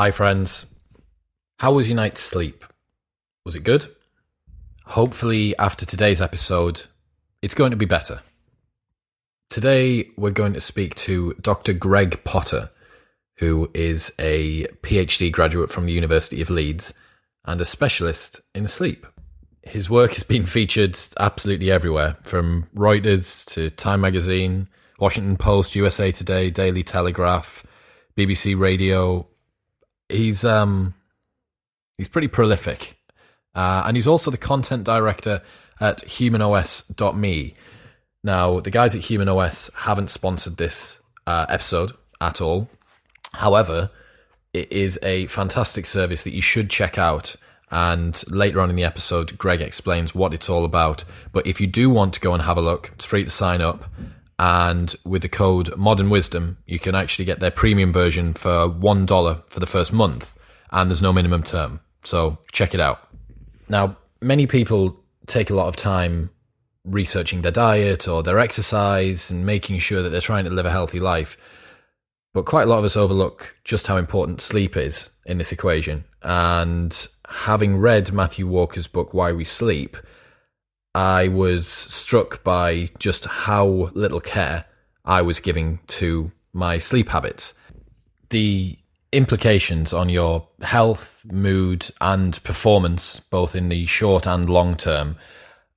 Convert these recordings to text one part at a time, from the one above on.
Hi friends, how was your night's sleep? Was it good? Hopefully after today's episode, it's going to be better. Today we're going to speak to Dr. Greg Potter, who is a PhD graduate from the University of Leeds and a specialist in sleep. His work has been featured absolutely everywhere, from Reuters to Time Magazine, Washington Post, USA Today, Daily Telegraph, BBC Radio. He's pretty prolific, and he's also the content director at HumanOS.me. Now, the guys at HumanOS haven't sponsored this episode at all. However, it is a fantastic service that you should check out. And later on in the episode, Greg explains what it's all about. But if you do want to go and have a look, it's free to sign up. And with the code Modern Wisdom, you can actually get their premium version for $1 for the first month. And there's no minimum term. So check it out. Now, many people take a lot of time researching their diet or their exercise and making sure that they're trying to live a healthy life. But quite a lot of us overlook just how important sleep is in this equation. And having read Matthew Walker's book, Why We Sleep, I was struck by just how little care I was giving to my sleep habits. The implications on your health, mood, and performance, both in the short and long term,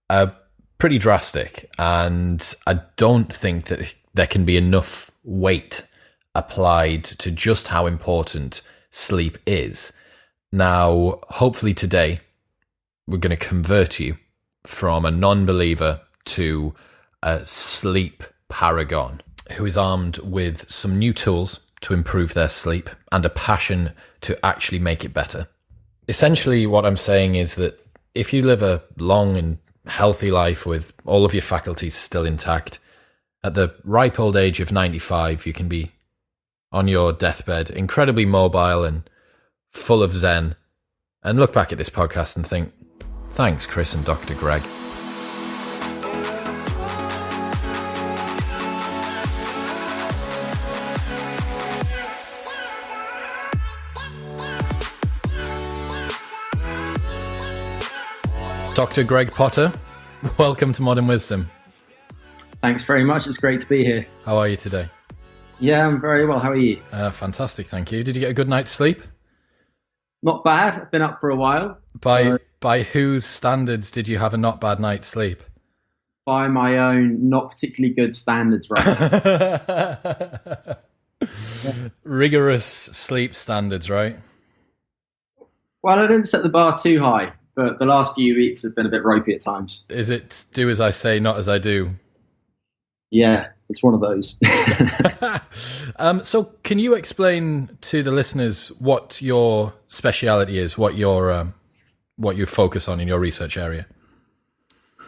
are pretty drastic. And I don't think that there can be enough weight applied to just how important sleep is. Now, hopefully today, we're going to convert you from a non-believer to a sleep paragon who is armed with some new tools to improve their sleep and a passion to actually make it better. Essentially, what I'm saying is that if you live a long and healthy life with all of your faculties still intact, at the ripe old age of 95, you can be on your deathbed, incredibly mobile and full of zen, and look back at this podcast and think, thanks, Chris and Dr. Greg. Dr. Greg Potter, welcome to Modern Wisdom. Thanks very much. It's great to be here. How are you today? Yeah, I'm very well. How are you? Fantastic, thank you. Did you get a good night's sleep? Not bad. I've been up for a while. By whose standards did you have a not bad night's sleep? By my own not particularly good standards, right? Rigorous sleep standards, right? Well, I didn't set the bar too high, but the last few weeks have been a bit ropey at times. Is it do as I say, not as I do? Yeah, it's one of those. So can you explain to the listeners what your speciality is, what you focus on in your research area?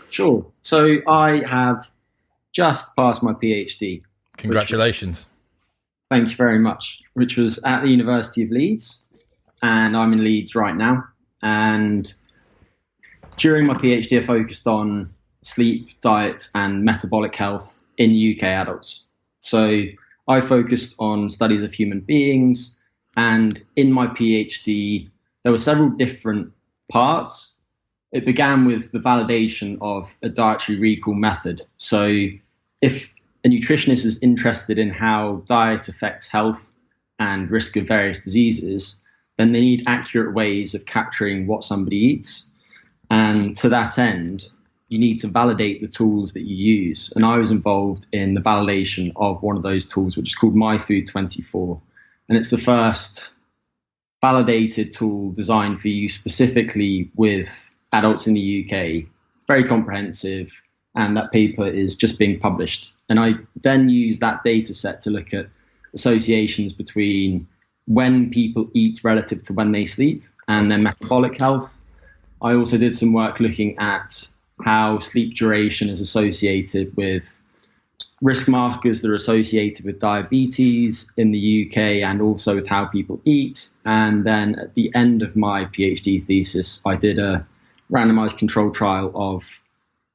Sure. So I have just passed my PhD. Congratulations. Thank you very much. Which was at the University of Leeds, and I'm in Leeds right now. And during my PhD, I focused on sleep, diet, and metabolic health in UK adults. So I focused on studies of human beings, and in my PhD, there were several different parts. It began with the validation of a dietary recall method. So if a nutritionist is interested in how diet affects health and risk of various diseases, then they need accurate ways of capturing what somebody eats. And to that end, you need to validate the tools that you use. And I was involved in the validation of one of those tools, which is called MyFood24. And it's the first validated tool designed for use specifically with adults in the UK. It's very comprehensive, and that paper is just being published. And I then use that data set to look at associations between when people eat relative to when they sleep and their metabolic health. I also did some work looking at how sleep duration is associated with risk markers that are associated with diabetes in the UK, and also with how people eat. And then at the end of my PhD thesis, I did a randomized control trial of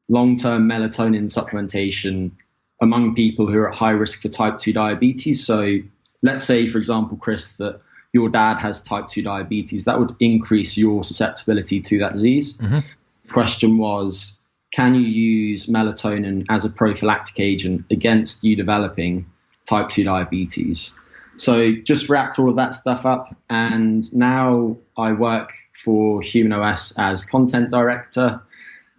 long-term melatonin supplementation among people who are at high risk for type 2 diabetes. So let's say, for example, Chris, that your dad has type 2 diabetes, that would increase your susceptibility to that disease. The question was, can you use melatonin as a prophylactic agent against you developing type 2 diabetes? So just wrapped all of that stuff up, and now I work for HumanOS as content director,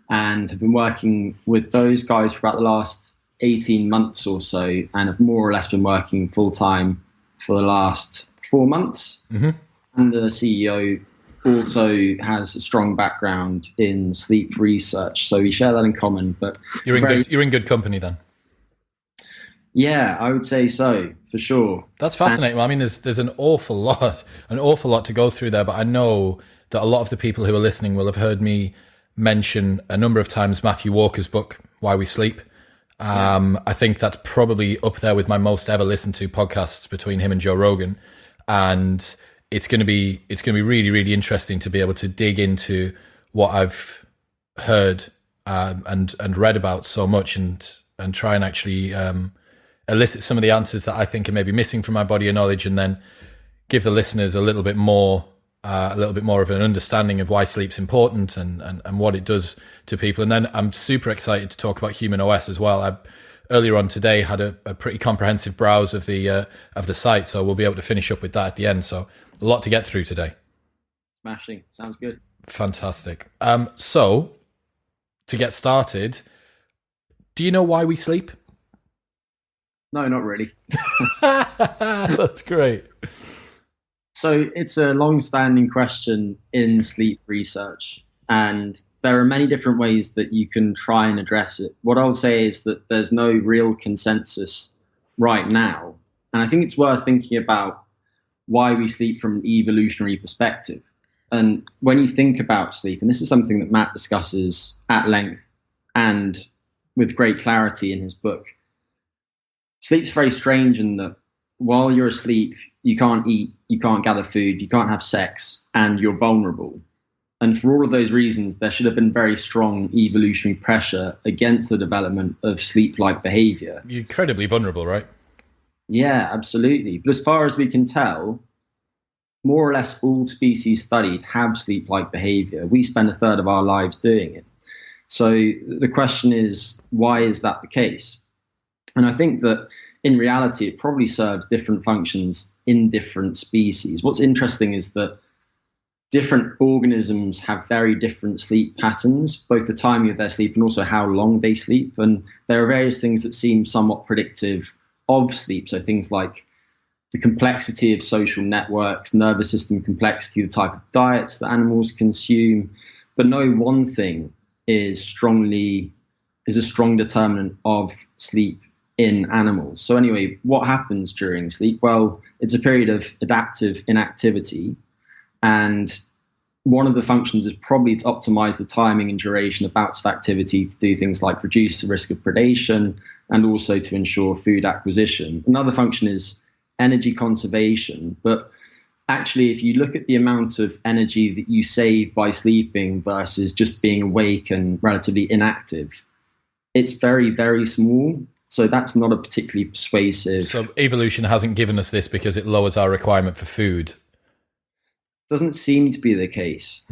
and have been working with those guys for about the last 18 months or so, and have more or less been working full-time for the last 4 months. And the CEO also has a strong background in sleep research, so we share that in common. But you're in good company then. Yeah, I would say so, for sure. That's fascinating. Well, I mean, there's an awful lot to go through there, but I know that a lot of the people who are listening will have heard me mention a number of times Matthew Walker's book, Why We Sleep. I think that's probably up there with my most ever listened to podcasts between him and Joe Rogan. And it's going to be really, really interesting to be able to dig into what I've heard and read about so much, and try and actually elicit some of the answers that I think are maybe missing from my body of knowledge, and then give the listeners a little bit more of an understanding of why sleep's important and what it does to people. And then I'm super excited to talk about HumanOS as well. I earlier on today had a pretty comprehensive browse of the site, so we'll be able to finish up with that at the end. So a lot to get through today. Smashing. Sounds good. Fantastic. So to get started, do you know why we sleep? No, not really. That's great. So it's a long-standing question in sleep research, and there are many different ways that you can try and address it. What I'll say is that there's no real consensus right now, and I think it's worth thinking about why we sleep from an evolutionary perspective. And when you think about sleep, and this is something that Matt discusses at length and with great clarity in his book, sleep's very strange in that while you're asleep, you can't eat, you can't gather food, you can't have sex, and you're vulnerable. And for all of those reasons, there should have been very strong evolutionary pressure against the development of sleep-like behavior. You're incredibly vulnerable, right? Yeah, absolutely. But as far as we can tell, more or less all species studied have sleep-like behavior. We spend a third of our lives doing it. So the question is, why is that the case? And I think that in reality, it probably serves different functions in different species. What's interesting is that different organisms have very different sleep patterns, both the timing of their sleep and also how long they sleep. And there are various things that seem somewhat predictive of sleep. So things like the complexity of social networks, nervous system complexity, the type of diets that animals consume. But no one thing is a strong determinant of sleep in animals. So anyway, what happens during sleep? Well, it's a period of adaptive inactivity, and one of the functions is probably to optimize the timing and duration of bouts of activity to do things like reduce the risk of predation and also to ensure food acquisition. Another function is energy conservation, but actually if you look at the amount of energy that you save by sleeping versus just being awake and relatively inactive, it's very, very small. So that's not a particularly persuasive. So evolution hasn't given us this because it lowers our requirement for food. Doesn't seem to be the case.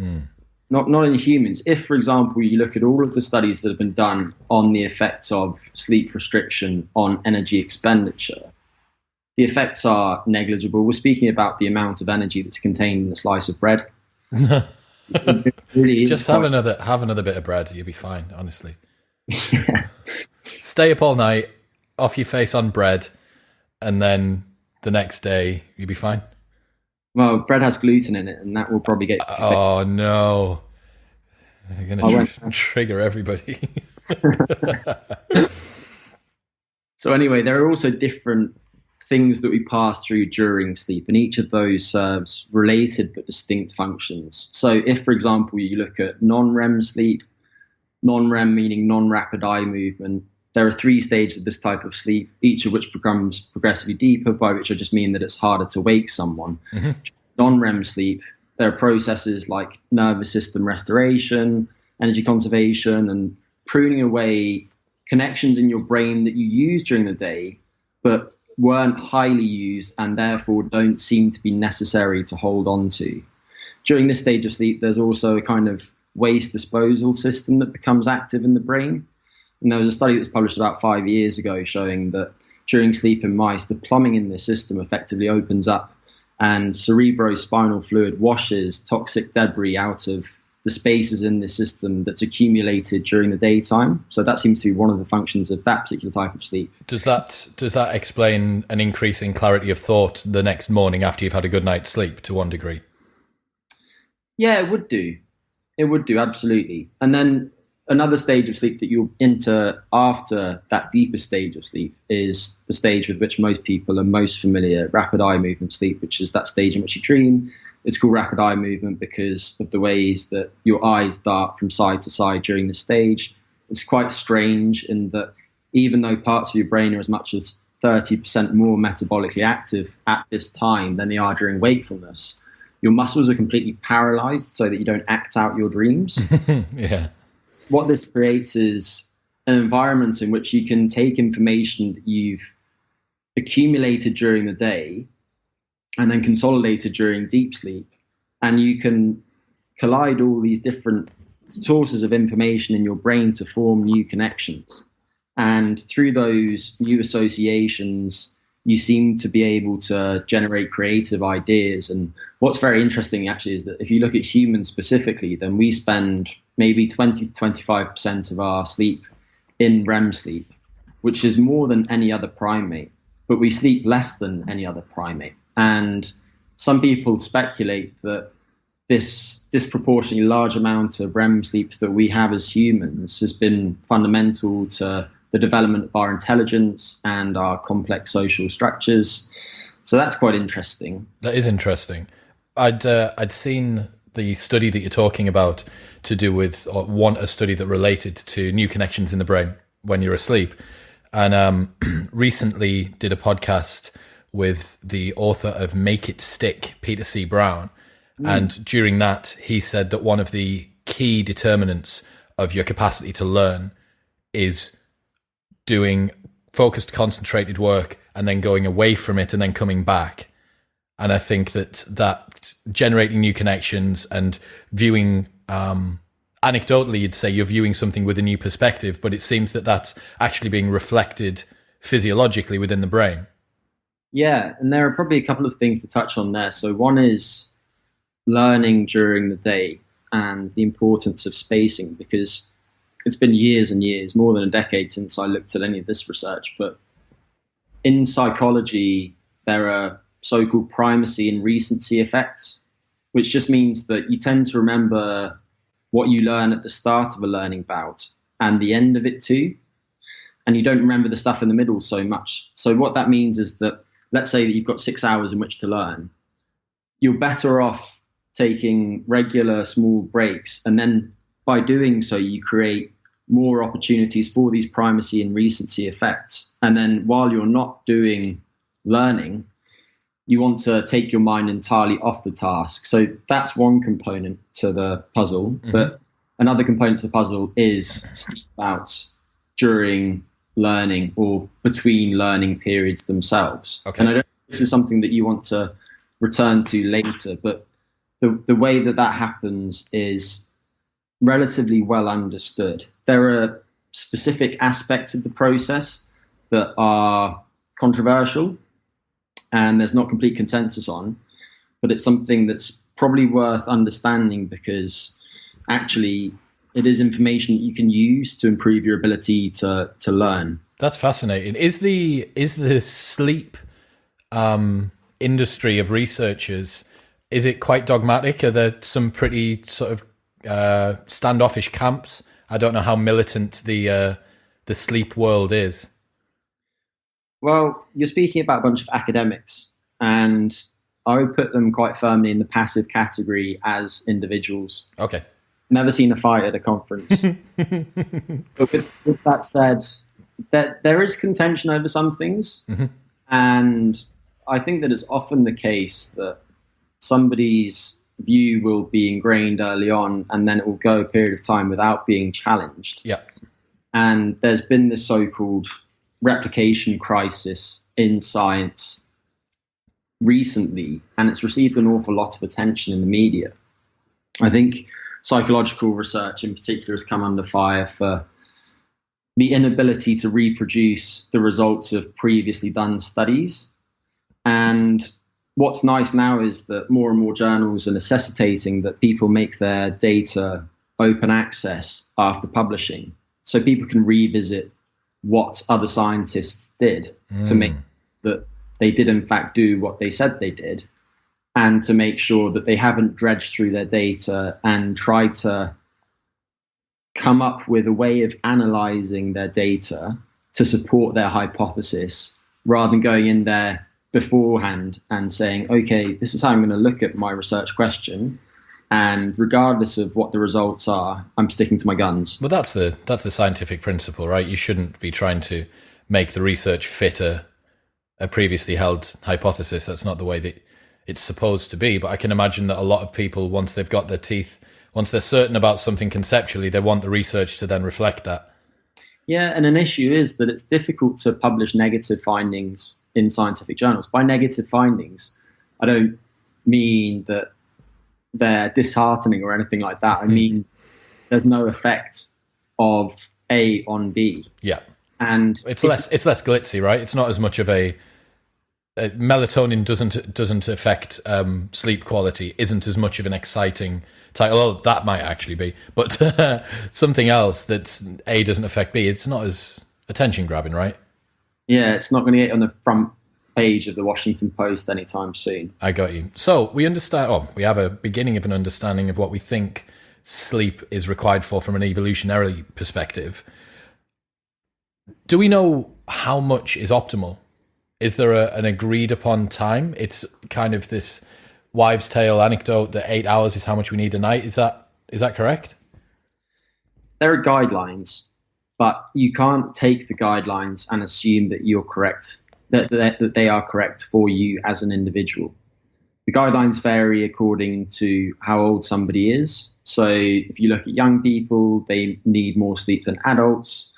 Not in humans. If, for example, you look at all of the studies that have been done on the effects of sleep restriction on energy expenditure, the effects are negligible. We're speaking about the amount of energy that's contained in a slice of bread. It really is. Just have another bit of bread. You'll be fine, honestly. Yeah. Stay up all night, off your face on bread, and then the next day you'll be fine. Well, bread has gluten in it, and that will probably get. Oh no! You're going to trigger everybody. So anyway, there are also different things that we pass through during sleep, and each of those serves related but distinct functions. So if, for example, you look at non-REM sleep, non-REM meaning non-rapid eye movement, there are 3 stages of this type of sleep, each of which becomes progressively deeper, by which I just mean that it's harder to wake someone. Non-REM sleep, there are processes like nervous system restoration, energy conservation, and pruning away connections in your brain that you use during the day, but weren't highly used and therefore don't seem to be necessary to hold on to. During this stage of sleep, there's also a kind of waste disposal system that becomes active in the brain. And there was a study that was published about 5 years ago showing that during sleep in mice, the plumbing in the system effectively opens up and cerebrospinal fluid washes toxic debris out of the spaces in the system that's accumulated during the daytime. So that seems to be one of the functions of that particular type of sleep. Does that explain an increase in clarity of thought the next morning after you've had a good night's sleep to one degree? Yeah, it would do. It would do, absolutely. And then another stage of sleep that you'll enter after that deeper stage of sleep is the stage with which most people are most familiar, rapid eye movement sleep, which is that stage in which you dream. It's called rapid eye movement because of the ways that your eyes dart from side to side during this stage. It's quite strange in that even though parts of your brain are as much as 30% more metabolically active at this time than they are during wakefulness, your muscles are completely paralyzed so that you don't act out your dreams. Yeah. What this creates is an environment in which you can take information that you've accumulated during the day and then consolidated during deep sleep, and you can collide all these different sources of information in your brain to form new connections. And through those new associations, you seem to be able to generate creative ideas. And what's very interesting actually is that if you look at humans specifically, then we spend maybe 20 to 25% of our sleep in REM sleep, which is more than any other primate, but we sleep less than any other primate. And some people speculate that this disproportionately large amount of REM sleep that we have as humans has been fundamental to the development of our intelligence and our complex social structures. So that's quite interesting. That is interesting. I'd seen the study that you're talking about to do with, or a study that related to new connections in the brain when you're asleep. And recently did a podcast with the author of Make It Stick, Peter C. Brown. And during that, he said that one of the key determinants of your capacity to learn is doing focused, concentrated work and then going away from it and then coming back. And I think that generating new connections and viewing, anecdotally, you'd say you're viewing something with a new perspective, but it seems that that's actually being reflected physiologically within the brain. Yeah, and there are probably a couple of things to touch on there. So one is learning during the day and the importance of spacing, because it's been years and years, more than a decade since I looked at any of this research. But in psychology, there are so-called primacy and recency effects, which just means that you tend to remember what you learn at the start of a learning bout and the end of it too. And you don't remember the stuff in the middle so much. So what that means is that, let's say that you've got 6 hours in which to learn, you're better off taking regular small breaks. And then by doing so, you create more opportunities for these primacy and recency effects. And then while you're not doing learning, you want to take your mind entirely off the task. So that's one component to the puzzle. Mm-hmm. But another component to the puzzle is sleep bouts during learning or between learning periods themselves. Okay. And I don't know if this is something that you want to return to later, but the way that happens is relatively well understood. There are specific aspects of the process that are controversial and there's not complete consensus on, but it's something that's probably worth understanding because actually it is information that you can use to improve your ability to learn. That's fascinating. Is the sleep industry of researchers, is it quite dogmatic? Are there some pretty sort of standoffish camps? I don't know how militant the sleep world is. Well, you're speaking about a bunch of academics, and I would put them quite firmly in the passive category as individuals. Okay. Never seen a fight at a conference. But with that said, there is contention over some things. Mm-hmm. And I think that it's often the case that somebody's view will be ingrained early on and then it will go a period of time without being challenged. Yeah. And there's been this so-called replication crisis in science recently, and it's received an awful lot of attention in the media. I think psychological research in particular has come under fire for the inability to reproduce the results of previously done studies. And what's nice now is that more and more journals are necessitating that people make their data open access after publishing, so people can revisit what other scientists did to make that they did in fact do what they said they did, and to make sure that they haven't dredged through their data and tried to come up with a way of analyzing their data to support their hypothesis, rather than going in there beforehand and saying, okay, this is how I'm going to look at my research question, and regardless of what the results are, I'm sticking to my guns. Well, that's the scientific principle, right? You shouldn't be trying to make the research fit a previously held hypothesis. That's not the way that it's supposed to be. But I can imagine that a lot of people, once they've got their teeth, once they're certain about something conceptually, they want the research to then reflect that. Yeah, and an issue is that it's difficult to publish negative findings in scientific journals. By negative findings, I don't mean that they're disheartening or anything like that. I mean, there's no effect of A on B. Yeah. And it's less glitzy, right? It's not as much of a melatonin doesn't affect sleep quality, isn't as much of an exciting title. Oh, that might actually be, but something else that A doesn't affect B, it's not as attention grabbing, right? Yeah, it's not going to get on the front page of the Washington Post anytime soon. I got you. So we understand, we have a beginning of an understanding of what we think sleep is required for from an evolutionary perspective. Do we know how much is optimal? Is there an agreed upon time? It's kind of this wives' tale anecdote that 8 hours is how much we need a night. Is that correct? There are guidelines, but you can't take the guidelines and assume that you're correct, that they are correct for you as an individual. The guidelines vary according to how old somebody is. So if you look at young people, they need more sleep than adults.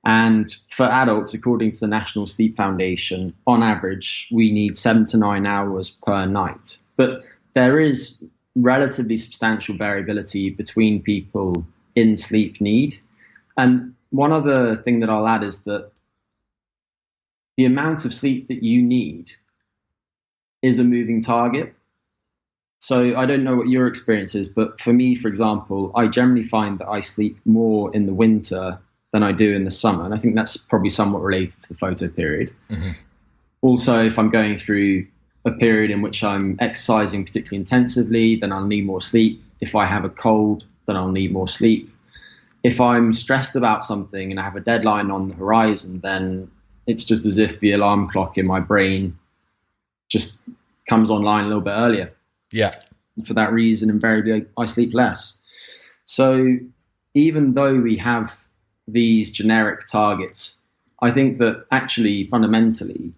And for adults, according to the National Sleep Foundation, on average, we need 7 to 9 hours per night. But there is relatively substantial variability between people in sleep need. And one other thing that I'll add is that the amount of sleep that you need is a moving target. So I don't know what your experience is, but for me, for example, I generally find that I sleep more in the winter than I do in the summer. And I think that's probably somewhat related to the photo period. Mm-hmm. Also, if I'm going through a period in which I'm exercising particularly intensively, then I'll need more sleep. If I have a cold, then I'll need more sleep. If I'm stressed about something and I have a deadline on the horizon, then it's just as if the alarm clock in my brain just comes online a little bit earlier. Yeah. For that reason, invariably, I sleep less. So even though we have these generic targets, I think that actually fundamentally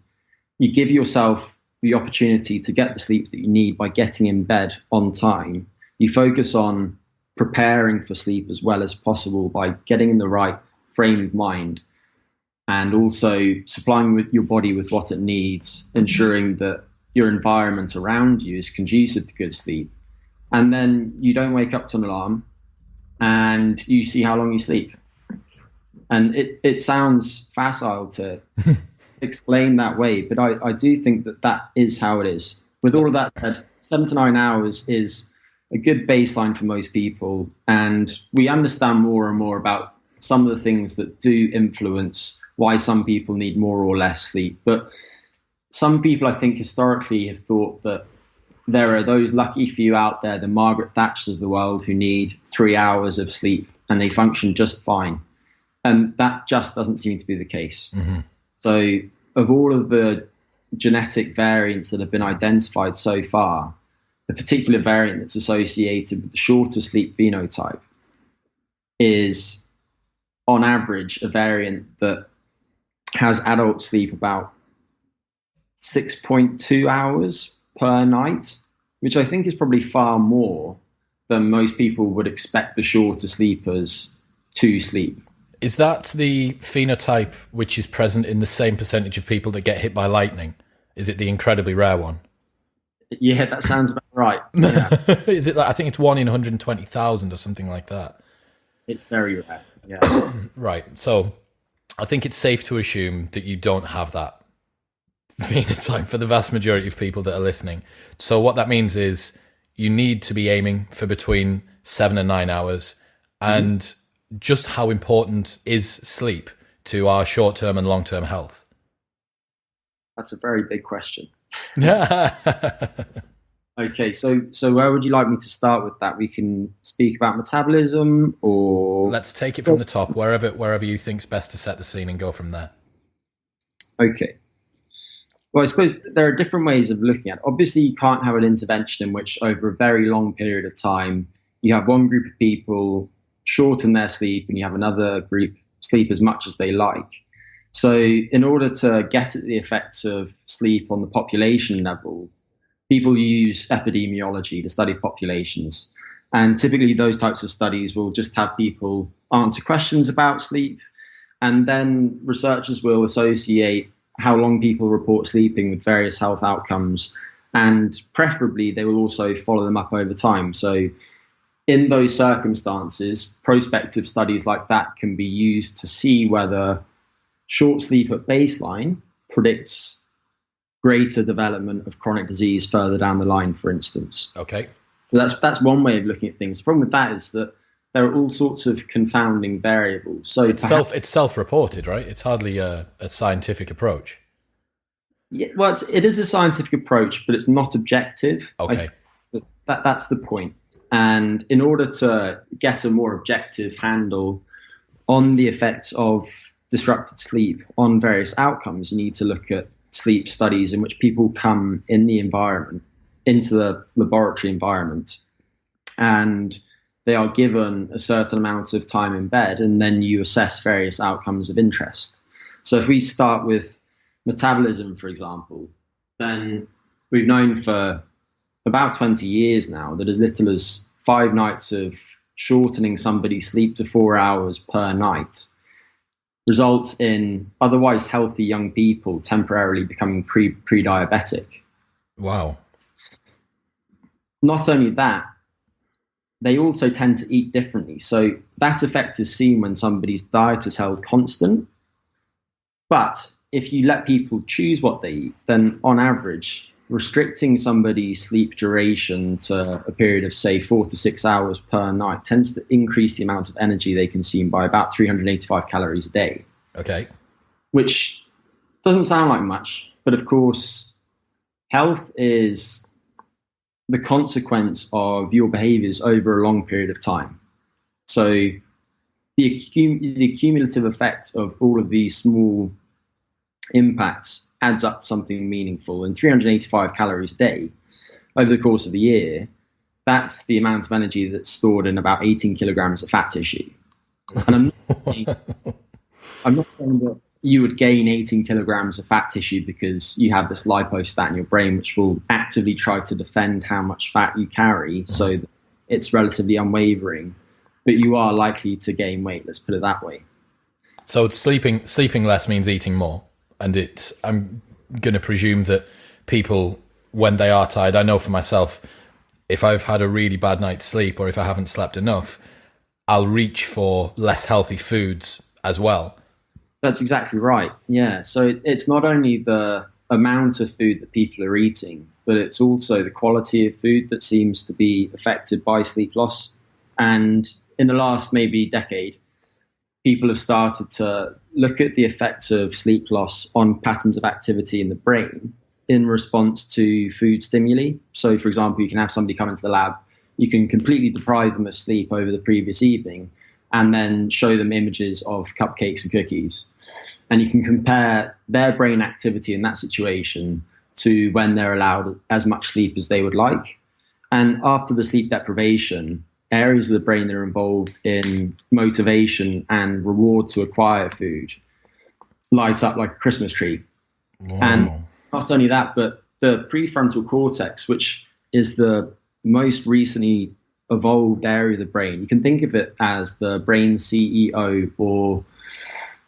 you give yourself the opportunity to get the sleep that you need by getting in bed on time. You focus on preparing for sleep as well as possible by getting in the right frame of mind, and also supplying with your body with what it needs, ensuring that your environment around you is conducive to good sleep. And then you don't wake up to an alarm and you see how long you sleep. And it sounds facile to explain that way, but I do think that is how it is. With all of that said, 7 to 9 hours is a good baseline for most people. And we understand more and more about some of the things that do influence why some people need more or less sleep. But some people, I think, historically have thought that there are those lucky few out there, the Margaret Thatchers of the world, who need 3 hours of sleep and they function just fine. And that just doesn't seem to be the case. Mm-hmm. So of all of the genetic variants that have been identified so far, the particular variant that's associated with the shorter sleep phenotype is, on average, a variant that has adult sleep about 6.2 hours per night, which I think is probably far more than most people would expect the shorter sleepers to sleep. Is that the phenotype which is present in the same percentage of people that get hit by lightning? Is it the incredibly rare one? Yeah, that sounds about right. Yeah, Is it like, I think it's 1 in 120,000 or something like that. it's very rare. Yeah. Right. So I think it's safe to assume that you don't have that phenotype for the vast majority of people that are listening. So what that means is you need to be aiming for between 7 and 9 hours. And just how important is sleep to our short-term and long-term health? That's a very big question. Yeah. Okay, so where would you like me to start with that? We can speak about metabolism, or Let's take it from the top, wherever you think's best to set the scene, and go from there. okay. Well, I suppose there are different ways of looking at it. Obviously, you can't have an intervention in which, over a very long period of time, you have one group of people shorten their sleep and you have another group sleep as much as they like. So, in order to get at the effects of sleep on the population level, people use epidemiology to study populations. And typically those types of studies will just have people answer questions about sleep. And then researchers will associate how long people report sleeping with various health outcomes. And preferably, they will also follow them up over time. So in those circumstances, prospective studies like that can be used to see whether short sleep at baseline predicts greater development of chronic disease further down the line, for instance. Okay. So that's one way of looking at things. The problem with that is that there are all sorts of confounding variables. So it's self-reported, right? It's hardly a scientific approach. Yeah, well, it is a scientific approach, but it's not objective. Okay. That's the point. And in order to get a more objective handle on the effects of disrupted sleep on various outcomes, you need to look at sleep studies in which people come in the environment, into the laboratory environment, and they are given a certain amount of time in bed, and then you assess various outcomes of interest. So if we start with metabolism, for example, then we've known for about 20 years now that as little as 5 nights of shortening somebody's sleep to 4 hours per night results in otherwise healthy young people temporarily becoming pre-diabetic. Wow. Not only that, they also tend to eat differently. So that effect is seen when somebody's diet is held constant. But if you let people choose what they eat, then on average, restricting somebody's sleep duration to a period of, say, 4 to 6 hours per night tends to increase the amount of energy they consume by about 385 calories a day. Okay. Which doesn't sound like much, but of course, health is the consequence of your behaviors over a long period of time. So the cumulative effect of all of these small impacts adds up to something meaningful. And 385 calories a day over the course of a year, that's the amount of energy that's stored in about 18 kilograms of fat tissue. And I'm not saying that you would gain 18 kilograms of fat tissue because you have this lipostat in your brain, which will actively try to defend how much fat you carry, so that it's relatively unwavering. But you are likely to gain weight, let's put it that way. So sleeping less means eating more. And I'm going to presume that people, when they are tired, I know for myself, if I've had a really bad night's sleep or if I haven't slept enough, I'll reach for less healthy foods as well. That's exactly right. Yeah. So it's not only the amount of food that people are eating, but it's also the quality of food that seems to be affected by sleep loss. And in the last maybe decade, people have started to look at the effects of sleep loss on patterns of activity in the brain in response to food stimuli. So, for example, you can have somebody come into the lab, you can completely deprive them of sleep over the previous evening, and then show them images of cupcakes and cookies. And you can compare their brain activity in that situation to when they're allowed as much sleep as they would like. And after the sleep deprivation, areas of the brain that are involved in motivation and reward to acquire food light up like a Christmas tree. Wow. And not only that, but the prefrontal cortex, which is the most recently evolved area of the brain. You can think of it as the brain CEO, or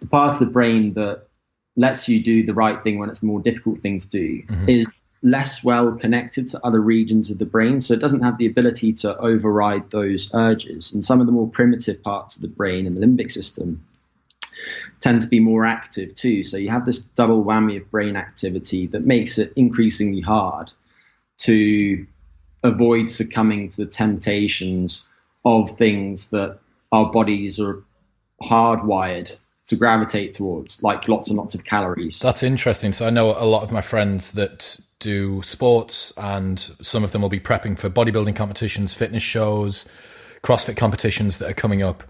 the part of the brain that lets you do the right thing when it's the more difficult thing to do, is less well connected to other regions of the brain. So it doesn't have the ability to override those urges. And some of the more primitive parts of the brain in the limbic system tend to be more active too. So you have this double whammy of brain activity that makes it increasingly hard to avoid succumbing to the temptations of things that our bodies are hardwired to gravitate towards, like lots and lots of calories. That's interesting. So I know a lot of my friends that do sports, and some of them will be prepping for bodybuilding competitions, fitness shows, CrossFit competitions that are coming up.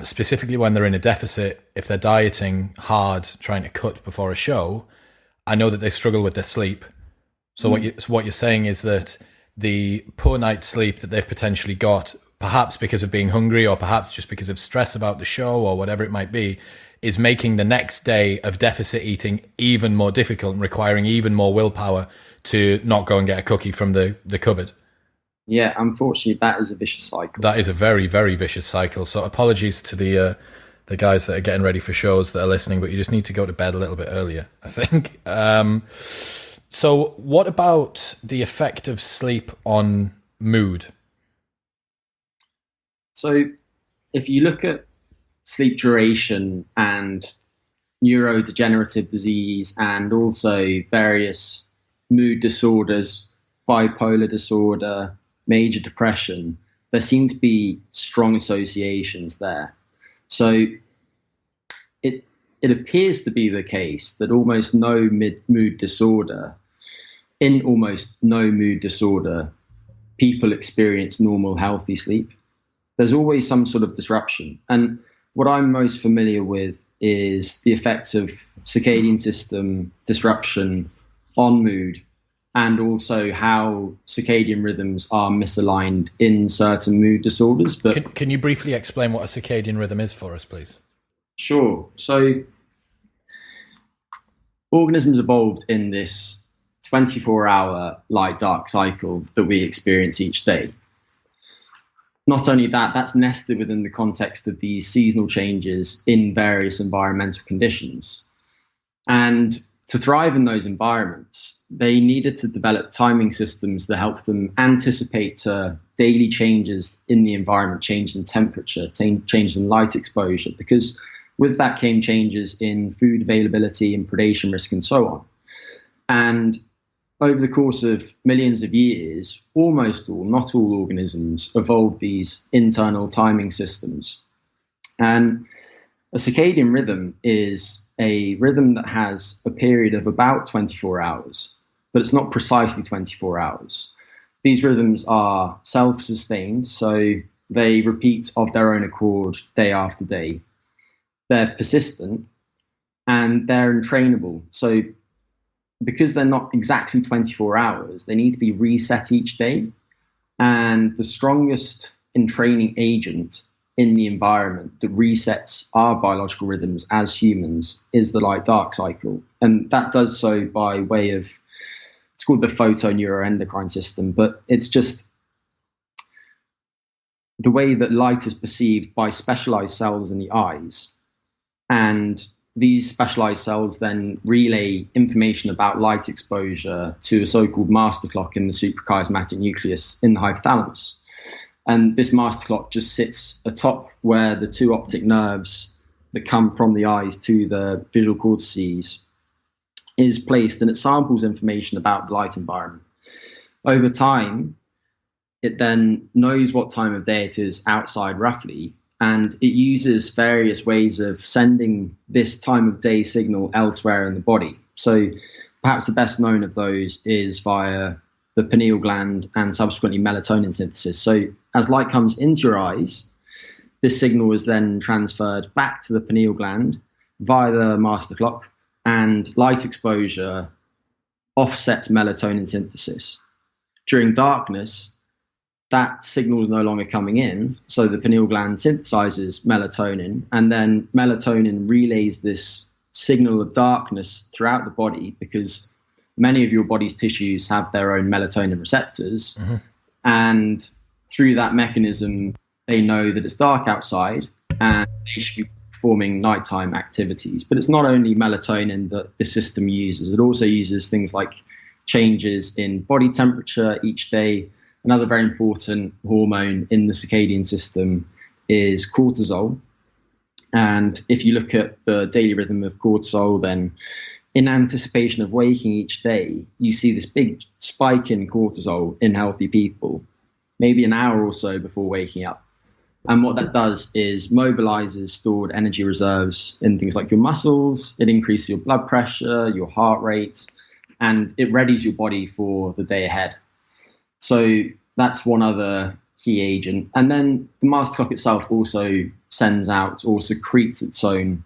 Specifically when they're in a deficit, if they're dieting hard, trying to cut before a show, I know that they struggle with their sleep. So what you're saying is that the poor night's sleep that they've potentially got, perhaps because of being hungry or perhaps just because of stress about the show or whatever it might be, is making the next day of deficit eating even more difficult and requiring even more willpower to not go and get a cookie from the cupboard. Yeah, unfortunately, that is a vicious cycle. That is a very, very vicious cycle. So apologies to the guys that are getting ready for shows that are listening, but you just need to go to bed a little bit earlier, I think. So what about the effect of sleep on mood? So if you look at sleep duration and neurodegenerative disease and also various mood disorders, bipolar disorder, major depression, there seem to be strong associations there. So it appears to be the case that in almost no mood disorder, people experience normal, healthy sleep. There's always some sort of disruption. And what I'm most familiar with is the effects of circadian system disruption on mood, and also how circadian rhythms are misaligned in certain mood disorders. But can you briefly explain what a circadian rhythm is for us, please? Sure. So organisms evolved in this 24-hour light-dark cycle that we experience each day. Not only that, that's nested within the context of these seasonal changes in various environmental conditions. And to thrive in those environments, they needed to develop timing systems that help them anticipate daily changes in the environment, change in temperature, change in light exposure, because with that came changes in food availability and predation risk and so on. And over the course of millions of years, almost all, not all organisms evolved these internal timing systems. And a circadian rhythm is a rhythm that has a period of about 24 hours, but it's not precisely 24 hours. These rhythms are self-sustained, so they repeat of their own accord day after day. They're persistent and they're entrainable. So because they're not exactly 24 hours, they need to be reset each day. And the strongest entraining agent in the environment that resets our biological rhythms as humans is the light-dark cycle. And that does so by way of, it's called the photoneuroendocrine system, but it's just the way that light is perceived by specialized cells in the eyes. And these specialized cells then relay information about light exposure to a so-called master clock in the suprachiasmatic nucleus in the hypothalamus. And this master clock just sits atop where the two optic nerves that come from the eyes to the visual cortices is placed, and it samples information about the light environment. Over time, it then knows what time of day it is outside roughly, and it uses various ways of sending this time of day signal elsewhere in the body. So perhaps the best known of those is via the pineal gland and subsequently melatonin synthesis. So as light comes into your eyes, this signal is then transferred back to the pineal gland via the master clock, and light exposure offsets melatonin synthesis. During darkness, that signal is no longer coming in, so the pineal gland synthesizes melatonin, and then melatonin relays this signal of darkness throughout the body, because many of your body's tissues have their own melatonin receptors, and through that mechanism, they know that it's dark outside and they should be performing nighttime activities. But it's not only melatonin that the system uses, it also uses things like changes in body temperature each day. Another very important hormone in the circadian system is cortisol. And if you look at the daily rhythm of cortisol, then in anticipation of waking each day, you see this big spike in cortisol in healthy people, maybe an hour or so before waking up. And what that does is mobilizes stored energy reserves in things like your muscles. It increases your blood pressure, your heart rate, and it readies your body for the day ahead. So that's one other key agent. And then the master clock itself also sends out or secretes its own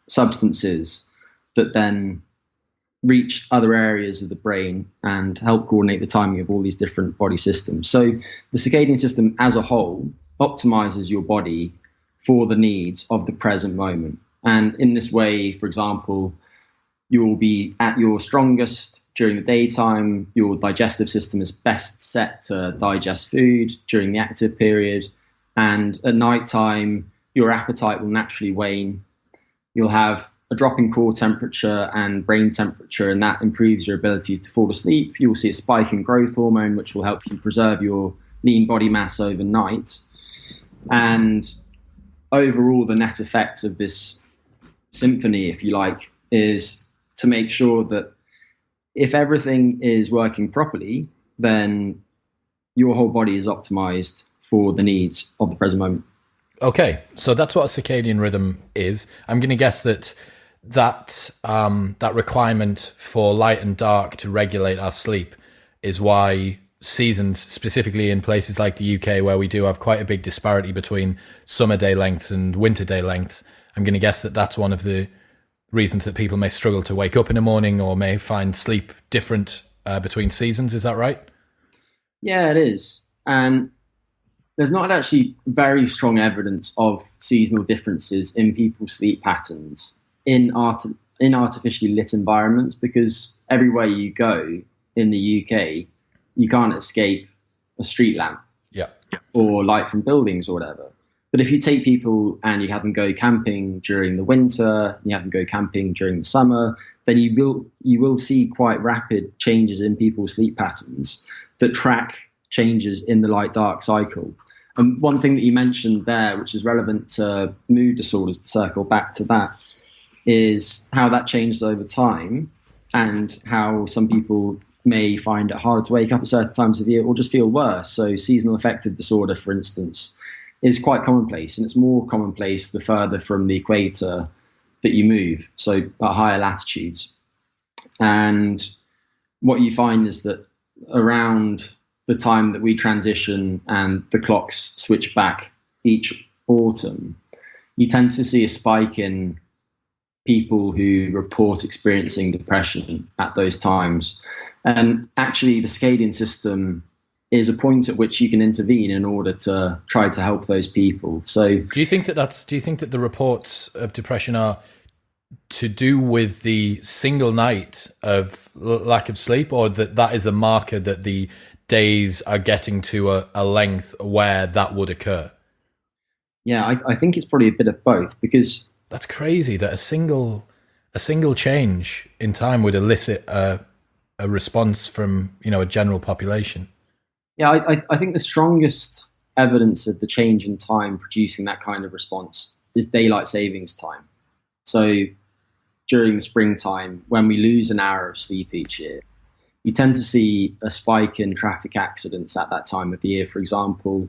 substances that then reach other areas of the brain and help coordinate the timing of all these different body systems. So the circadian system as a whole optimizes your body for the needs of the present moment. And in this way, for example, you will be at your strongest during the daytime. Your digestive system is best set to digest food during the active period. And at nighttime, your appetite will naturally wane. You'll have a drop in core temperature and brain temperature, and that improves your ability to fall asleep. You'll see a spike in growth hormone, which will help you preserve your lean body mass overnight. And overall, the net effect of this symphony, if you like, is to make sure that if everything is working properly, then your whole body is optimized for the needs of the present moment. Okay, so that's what a circadian rhythm is. I'm going to guess that requirement for light and dark to regulate our sleep is why seasons, specifically in places like the UK, where we do have quite a big disparity between summer day lengths and winter day lengths, I'm going to guess that that's one of the reasons that people may struggle to wake up in the morning or may find sleep different between seasons. Is that right? Yeah, it is. And there's not actually very strong evidence of seasonal differences in people's sleep patterns in artificially lit environments, because everywhere you go in the UK, you can't escape a street lamp or light from buildings or whatever. But if you take people and you have them go camping during the winter, you have them go camping during the summer, then you will see quite rapid changes in people's sleep patterns that track changes in the light-dark cycle. And one thing that you mentioned there, which is relevant to mood disorders, to circle back to that, is how that changes over time and how some people may find it harder to wake up at certain times of year or just feel worse. So seasonal affective disorder, for instance, is quite commonplace, and it's more commonplace the further from the equator that you move, so at higher latitudes. And what you find is that around the time that we transition and the clocks switch back each autumn, you tend to see a spike in people who report experiencing depression at those times. And actually, the circadian system is a point at which you can intervene in order to try to help those people. So, do you think that the reports of depression are to do with the single night of lack of sleep, or that is a marker that the days are getting to a length where that would occur? Yeah, I think it's probably a bit of both, because that's crazy that a single change in time would elicit a response from a general population. Yeah, I think the strongest evidence of the change in time producing that kind of response is daylight savings time. So during the springtime, when we lose an hour of sleep each year, you tend to see a spike in traffic accidents at that time of the year, for example.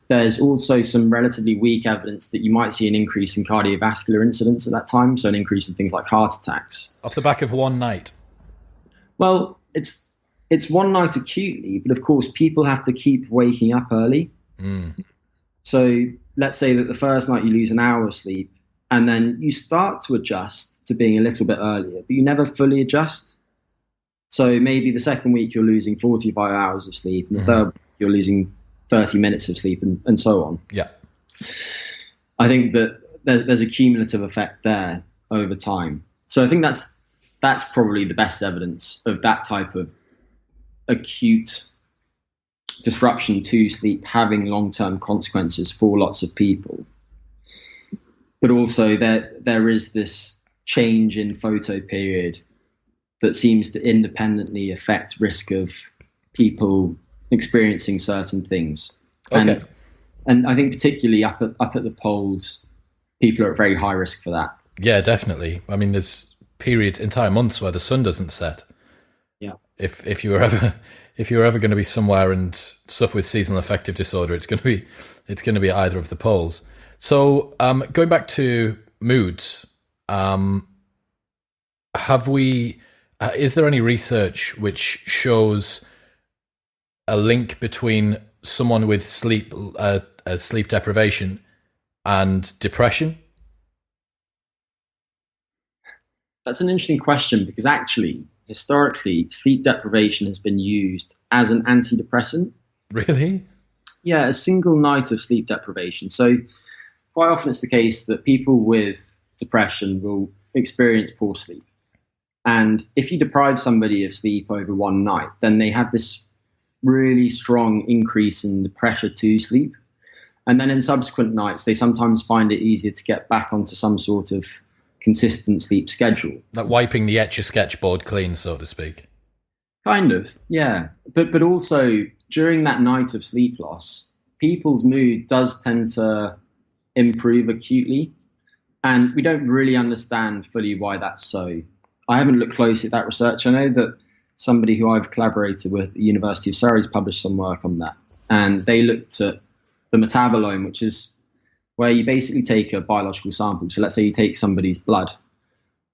There's also some relatively weak evidence that you might see an increase in cardiovascular incidents at that time, so an increase in things like heart attacks. Off the back of one night? Well, it's one night acutely, but of course people have to keep waking up early. So let's say that the first night you lose an hour of sleep, and then you start to adjust to being a little bit earlier, but you never fully adjust. So maybe the second week you're losing 45 hours of sleep, and the third week you're losing 30 minutes of sleep, and so on. Yeah. I think that there's a cumulative effect there over time. So I think that's probably the best evidence of that type of acute disruption to sleep having long-term consequences for lots of people. But also there is this change in photo period that seems to independently affect risk of people experiencing certain things. Okay. And I think particularly up at the poles, people are at very high risk for that. Yeah, definitely. I mean, there's periods, entire months where the sun doesn't set. Yeah. If you were ever going to be somewhere and suffer with seasonal affective disorder, it's going to be at either of the poles. So, going back to moods, is there any research which shows a link between someone with sleep deprivation and depression? That's an interesting question, because actually, historically, sleep deprivation has been used as an antidepressant. Really? Yeah, a single night of sleep deprivation. So quite often it's the case that people with depression will experience poor sleep. And if you deprive somebody of sleep over one night, then they have this really strong increase in the pressure to sleep. And then in subsequent nights, they sometimes find it easier to get back onto some sort of consistent sleep schedule. Like wiping the Etch-a-Sketch board clean, so to speak. Kind of, yeah. But also, during that night of sleep loss, people's mood does tend to improve acutely. And we don't really understand fully why that's so. I haven't looked closely at that research. I know that somebody who I've collaborated with at the University of Surrey has published some work on that. And they looked at the metabolome, which is where you basically take a biological sample. So let's say you take somebody's blood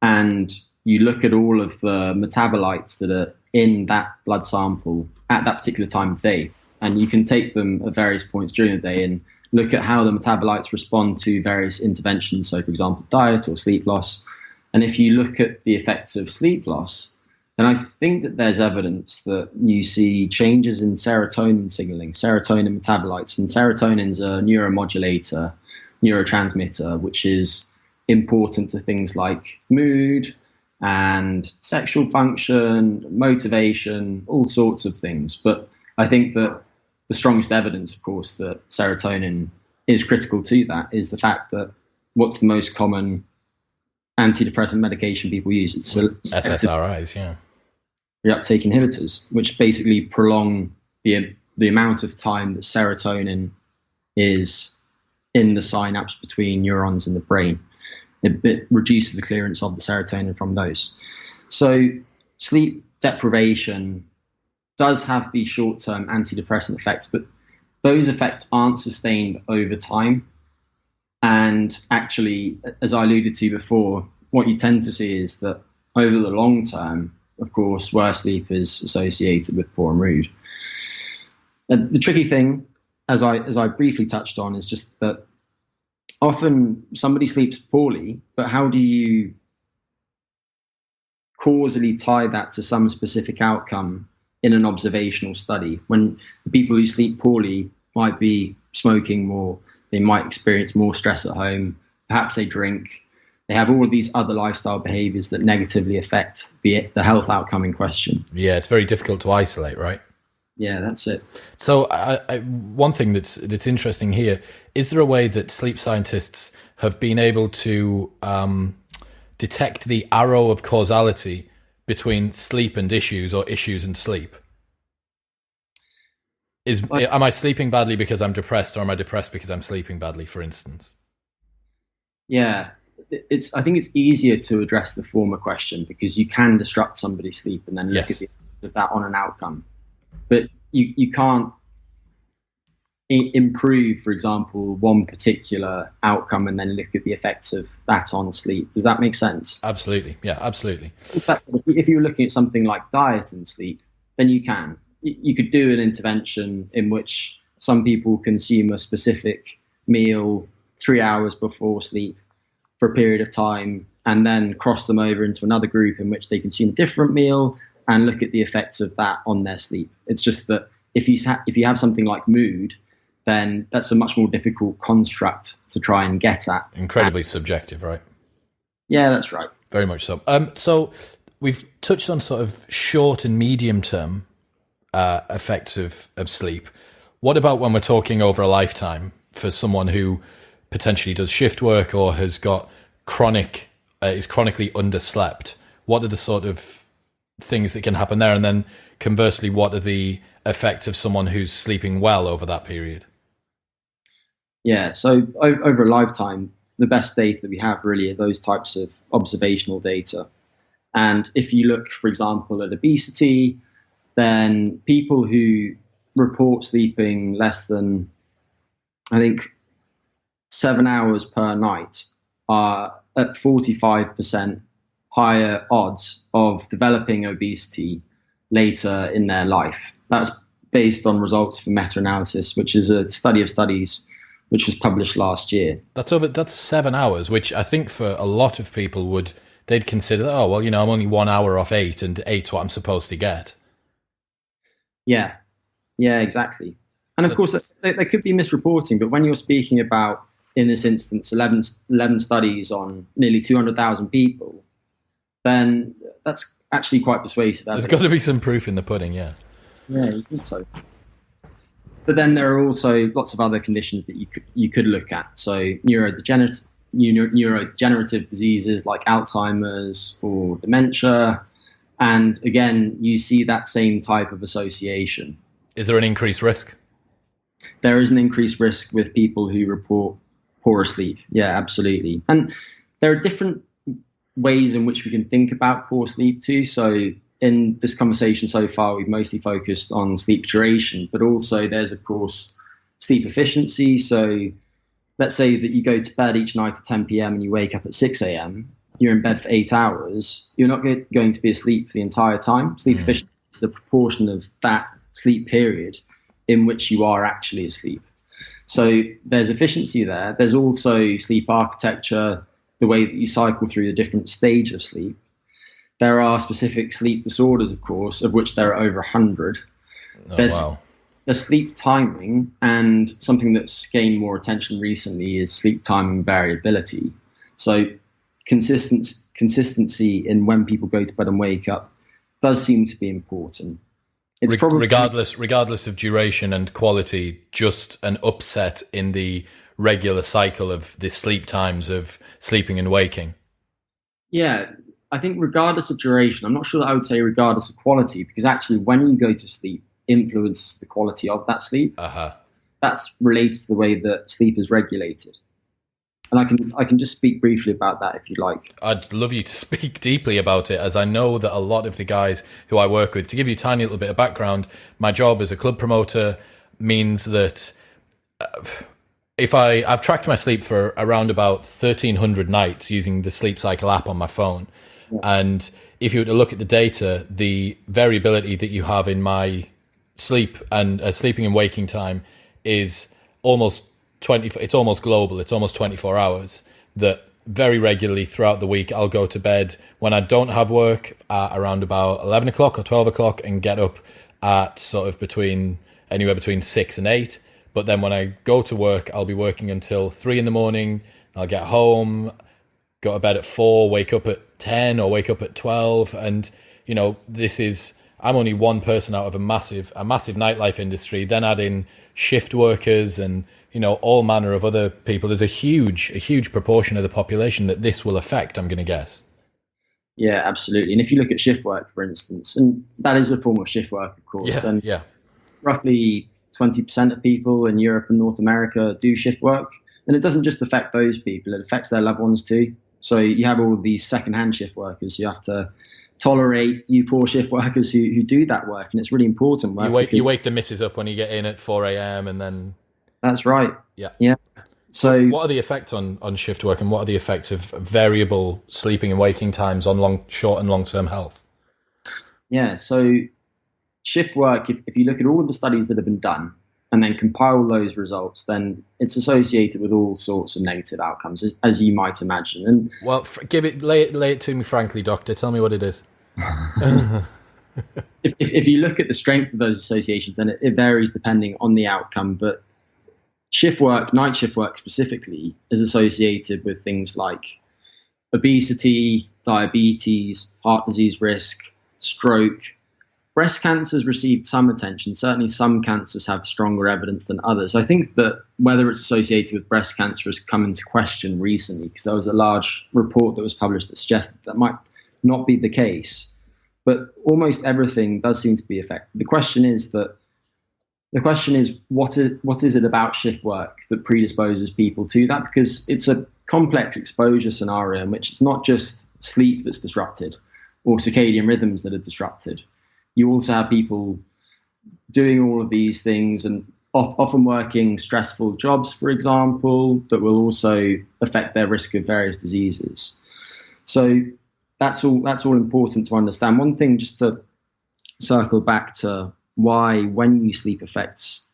and you look at all of the metabolites that are in that blood sample at that particular time of day. And you can take them at various points during the day and look at how the metabolites respond to various interventions. So, for example, diet or sleep loss. And if you look at the effects of sleep loss, then I think that there's evidence that you see changes in serotonin signaling, serotonin metabolites. And serotonin's a neuromodulator, neurotransmitter, which is important to things like mood and sexual function, motivation, all sorts of things. But I think that the strongest evidence, of course, that serotonin is critical to that is the fact that what's the most common antidepressant medication people use? It's SSRIs, yeah. Reuptake inhibitors, which basically prolong the amount of time that serotonin is in the synapse between neurons in the brain. It reduces the clearance of the serotonin from those. So sleep deprivation does have these short-term antidepressant effects, but those effects aren't sustained over time. And actually, as I alluded to before, what you tend to see is that over the long term, of course, worse sleep is associated with poor mood. The tricky thing, as I briefly touched on, is just that often somebody sleeps poorly, but how do you causally tie that to some specific outcome in an observational study, when the people who sleep poorly might be smoking more, they might experience more stress at home, perhaps they drink, they have all of these other lifestyle behaviors that negatively affect the health outcome in question. Yeah, it's very difficult to isolate, right? Yeah, that's it. So one thing that's interesting here, is there a way that sleep scientists have been able to detect the arrow of causality between sleep and issues, or issues and sleep? Am I sleeping badly because I'm depressed, or am I depressed because I'm sleeping badly, for instance? Yeah, I think it's easier to address the former question, because you can disrupt somebody's sleep and then look at the effects of that on an outcome. But you can't improve, for example, one particular outcome and then look at the effects of that on sleep. Does that make sense? Absolutely. Yeah, absolutely. If you were looking at something like diet and sleep, then you can. You could do an intervention in which some people consume a specific meal 3 hours before sleep for a period of time, and then cross them over into another group in which they consume a different meal and look at the effects of that on their sleep. It's just that if you have something like mood, then that's a much more difficult construct to try and get at. Incredibly subjective, right? Yeah, that's right. Very much so. So we've touched on sort of short and medium term effects of sleep. What about when we're talking over a lifetime for someone who potentially does shift work or has got is chronically underslept? What are the sort of things that can happen there? And then conversely, what are the effects of someone who's sleeping well over that period? Yeah, so over a lifetime, the best data that we have really are those types of observational data. And if you look, for example, at obesity, then people who report sleeping less than, I think, 7 hours per night are at 45% higher odds of developing obesity later in their life. That's based on results from meta-analysis, which is a study of studies which was published last year. That's 7 hours, which I think for a lot of people they'd consider, oh, well, I'm only 1 hour off 8 and 8's what I'm supposed to get. Yeah, exactly. And of course, there could be misreporting, but when you're speaking about, in this instance, 11 studies on nearly 200,000 people, then that's actually quite persuasive. There's got to be some proof in the pudding, yeah. Yeah, you think so. But then there are also lots of other conditions that you could look at. So neurodegenerative diseases like Alzheimer's or dementia. And again, you see that same type of association. Is there an increased risk? There is an increased risk with people who report poorer sleep. Yeah, absolutely. And there are different ways in which we can think about poor sleep too. So in this conversation so far, we've mostly focused on sleep duration, but also there's, of course, sleep efficiency. So let's say that you go to bed each night at 10 p.m. and you wake up at 6 a.m. You're in bed for 8 hours. You're not going to be asleep for the entire time. Sleep efficiency is the proportion of that sleep period in which you are actually asleep. So there's efficiency there. There's also sleep architecture, the way that you cycle through the different stages of sleep. There are specific sleep disorders, of course, of which there are over 100. There's sleep timing, and something that's gained more attention recently is sleep timing variability. So consistency in when people go to bed and wake up does seem to be important. It's probably regardless of duration and quality, just an upset in the regular cycle of the sleep times of sleeping and waking. Yeah, I think regardless of duration, I'm not sure that I would say regardless of quality, because actually when you go to sleep influences the quality of that sleep. That's related to the way that sleep is regulated. And I can just speak briefly about that if you'd like. I'd love you to speak deeply about it, as I know that a lot of the guys who I work with, to give you a tiny little bit of background, my job as a club promoter means that I've tracked my sleep for around about 1,300 nights using the Sleep Cycle app on my phone. Yeah. And if you were to look at the data, the variability that you have in my sleep and sleeping and waking time is almost it's almost global. It's almost 24 hours. That very regularly throughout the week, I'll go to bed when I don't have work at around about 11 o'clock or 12 o'clock and get up at sort of anywhere between 6 and 8. But then when I go to work, I'll be working until 3 in the morning. I'll get home, go to bed at 4, wake up at 10 or wake up at 12. And, I'm only one person out of a massive nightlife industry. Then add in shift workers and, all manner of other people. There's a huge proportion of the population that this will affect, I'm going to guess. Yeah, absolutely. And if you look at shift work, for instance, and that is a form of shift work, of course, then roughly 20% of people in Europe and North America do shift work. And it doesn't just affect those people, it affects their loved ones too. So you have all these secondhand shift workers. You have to tolerate you poor shift workers who do that work. And it's really important work. You wake the missus up when you get in at 4 a.m. and then... That's right. Yeah. So what are the effects on shift work, and what are the effects of variable sleeping and waking times on short and long-term health? Yeah, so shift work, if you look at all of the studies that have been done and then compile those results, then it's associated with all sorts of negative outcomes, as you might imagine. And well, lay it to me frankly, doctor. Tell me what it is. If you look at the strength of those associations, then it varies depending on the outcome. But night shift work specifically, is associated with things like obesity, diabetes, heart disease risk, stroke, breast cancer has received some attention. Certainly some cancers have stronger evidence than others. I think that whether it's associated with breast cancer has come into question recently, because there was a large report that was published that suggested that might not be the case. But almost everything does seem to be affected. The question is, what is it about shift work that predisposes people to that? Because it's a complex exposure scenario in which it's not just sleep that's disrupted or circadian rhythms that are disrupted. You also have people doing all of these things and often working stressful jobs, for example, that will also affect their risk of various diseases. So that's all important to understand. One thing, just to circle back to why when you sleep affects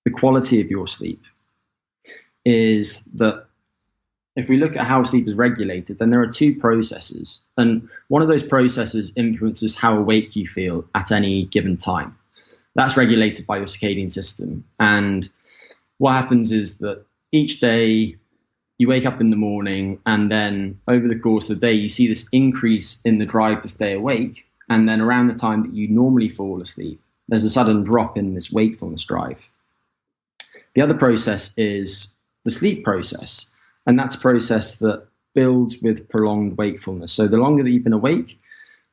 the quality of your sleep, is that if we look at how sleep is regulated, then there are two processes. And one of those processes influences how awake you feel at any given time. That's regulated by your circadian system. And what happens is that each day you wake up in the morning, and then over the course of the day, you see this increase in the drive to stay awake. And then around the time that you normally fall asleep, there's a sudden drop in this wakefulness drive. The other process is the sleep process. And that's a process that builds with prolonged wakefulness. So the longer that you've been awake,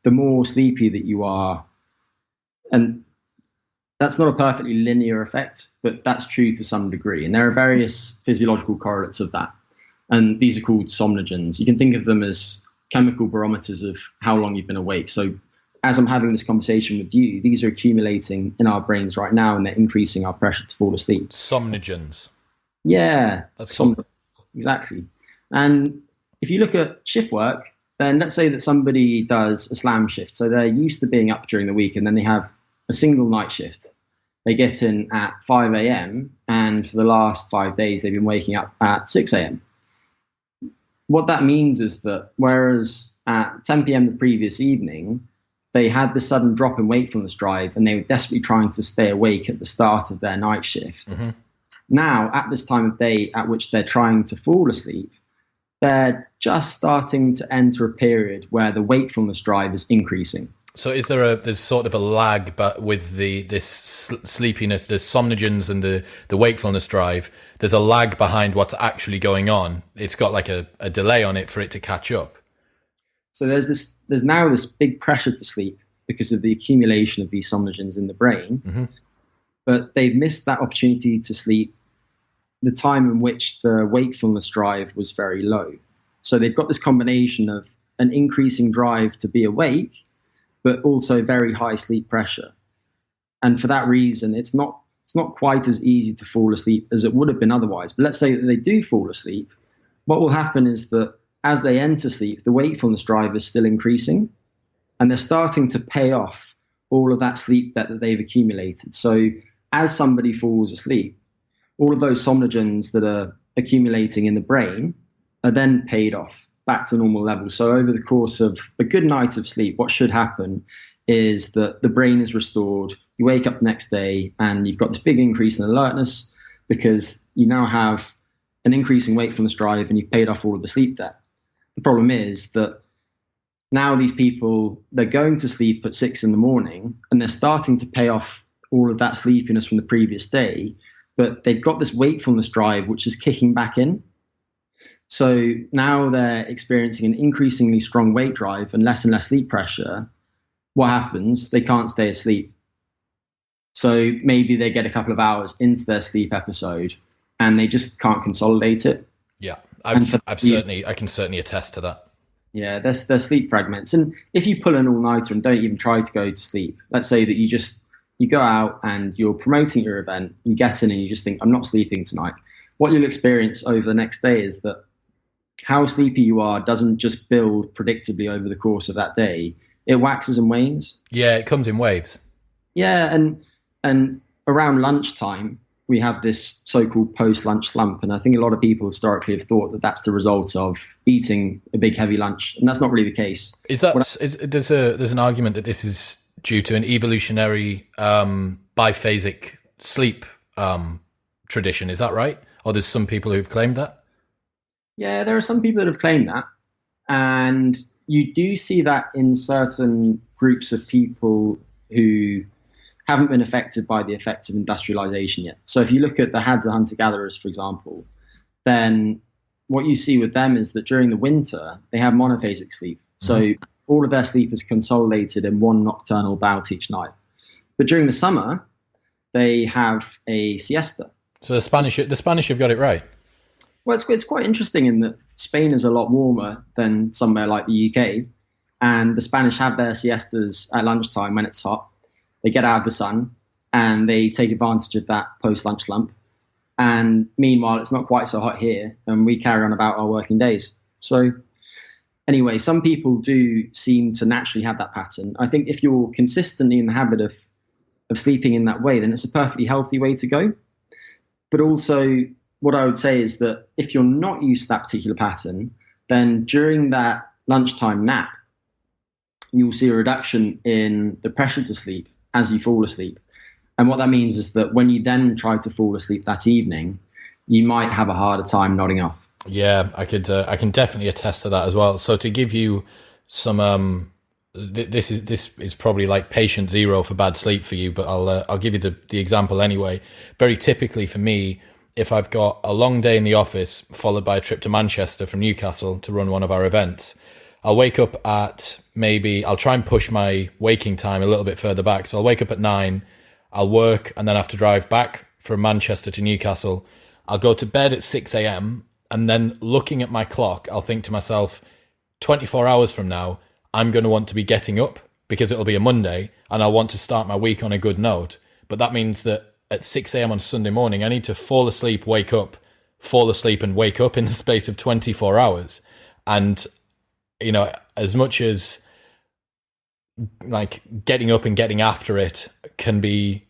the more sleepy that you are. And that's not a perfectly linear effect, but that's true to some degree. And there are various physiological correlates of that. And these are called somnogens. You can think of them as chemical barometers of how long you've been awake. So as I'm having this conversation with you, these are accumulating in our brains right now, and they're increasing our pressure to fall asleep. Somnogens. Yeah. That's cool. Exactly. And if you look at shift work, then let's say that somebody does a slam shift. So they're used to being up during the week, and then they have a single night shift. They get in at 5 a.m. and for the last 5 days, they've been waking up at 6 a.m. What that means is that whereas at 10 p.m. the previous evening, they had the sudden drop in wakefulness drive and they were desperately trying to stay awake at the start of their night shift. Mm-hmm. Now, at this time of day at which they're trying to fall asleep, they're just starting to enter a period where the wakefulness drive is increasing. So is there's sort of a lag, but with this sleepiness, the somnogens and the wakefulness drive, there's a lag behind what's actually going on. It's got like a delay on it for it to catch up. So there's now this big pressure to sleep because of the accumulation of these somnogens in the brain, mm-hmm. but they've missed that opportunity to sleep the time in which the wakefulness drive was very low. So they've got this combination of an increasing drive to be awake, but also very high sleep pressure. And for that reason, it's not quite as easy to fall asleep as it would have been otherwise. But let's say that they do fall asleep. What will happen is that as they enter sleep, the wakefulness drive is still increasing, and they're starting to pay off all of that sleep debt that they've accumulated. So as somebody falls asleep, all of those somnogens that are accumulating in the brain are then paid off back to normal levels. So over the course of a good night of sleep, what should happen is that the brain is restored. You wake up the next day and you've got this big increase in alertness because you now have an increasing wakefulness drive and you've paid off all of the sleep debt. The problem is that now these people, they're going to sleep at 6 a.m. and they're starting to pay off all of that sleepiness from the previous day, but they've got this wakefulness drive which is kicking back in. So now they're experiencing an increasingly strong wake drive and less sleep pressure. What happens? They can't stay asleep. So maybe they get a couple of hours into their sleep episode and they just can't consolidate it. Yeah, I can certainly attest to that. Yeah, there's sleep fragments. And if you pull an all-nighter and don't even try to go to sleep, let's say that you go out and you're promoting your event, you get in and you just think, I'm not sleeping tonight. What you'll experience over the next day is that how sleepy you are doesn't just build predictably over the course of that day. It waxes and wanes. Yeah, it comes in waves. Yeah, and around lunchtime, we have this so-called post-lunch slump. And I think a lot of people historically have thought that that's the result of eating a big, heavy lunch. And that's not really the case. There's an argument that this is due to an evolutionary biphasic sleep tradition. Is that right? Or there's some people who've claimed that? Yeah, there are some people that have claimed that. And you do see that in certain groups of people who haven't been affected by the effects of industrialization yet. So if you look at the Hadza hunter-gatherers, for example, then what you see with them is that during the winter, they have monophasic sleep. So all of their sleep is consolidated in one nocturnal bout each night. But during the summer, they have a siesta. So the Spanish have got it right. Well, it's quite interesting in that Spain is a lot warmer than somewhere like the UK, and the Spanish have their siestas at lunchtime when it's hot. They get out of the sun and they take advantage of that post-lunch slump. And meanwhile, it's not quite so hot here, and we carry on about our working days. So anyway, some people do seem to naturally have that pattern. I think if you're consistently in the habit of sleeping in that way, then it's a perfectly healthy way to go. But also, what I would say is that if you're not used to that particular pattern, then during that lunchtime nap, you'll see a reduction in the pressure to sleep as you fall asleep. And what that means is that when you then try to fall asleep that evening, you might have a harder time nodding off. Yeah, I can definitely attest to that as well. So to give you some, this is probably like patient zero for bad sleep for you, but I'll give you the example anyway. Very typically for me, if I've got a long day in the office followed by a trip to Manchester from Newcastle to run one of our events, I'll wake up at I'll try and push my waking time a little bit further back. So I'll wake up at 9, I'll work, and then have to drive back from Manchester to Newcastle. I'll go to bed at 6 a.m. and then looking at my clock, I'll think to myself, 24 hours from now, I'm going to want to be getting up because it'll be a Monday and I'll want to start my week on a good note. But that means that at 6 a.m. on Sunday morning, I need to fall asleep and wake up in the space of 24 hours. And, you know, as much as like getting up and getting after it can be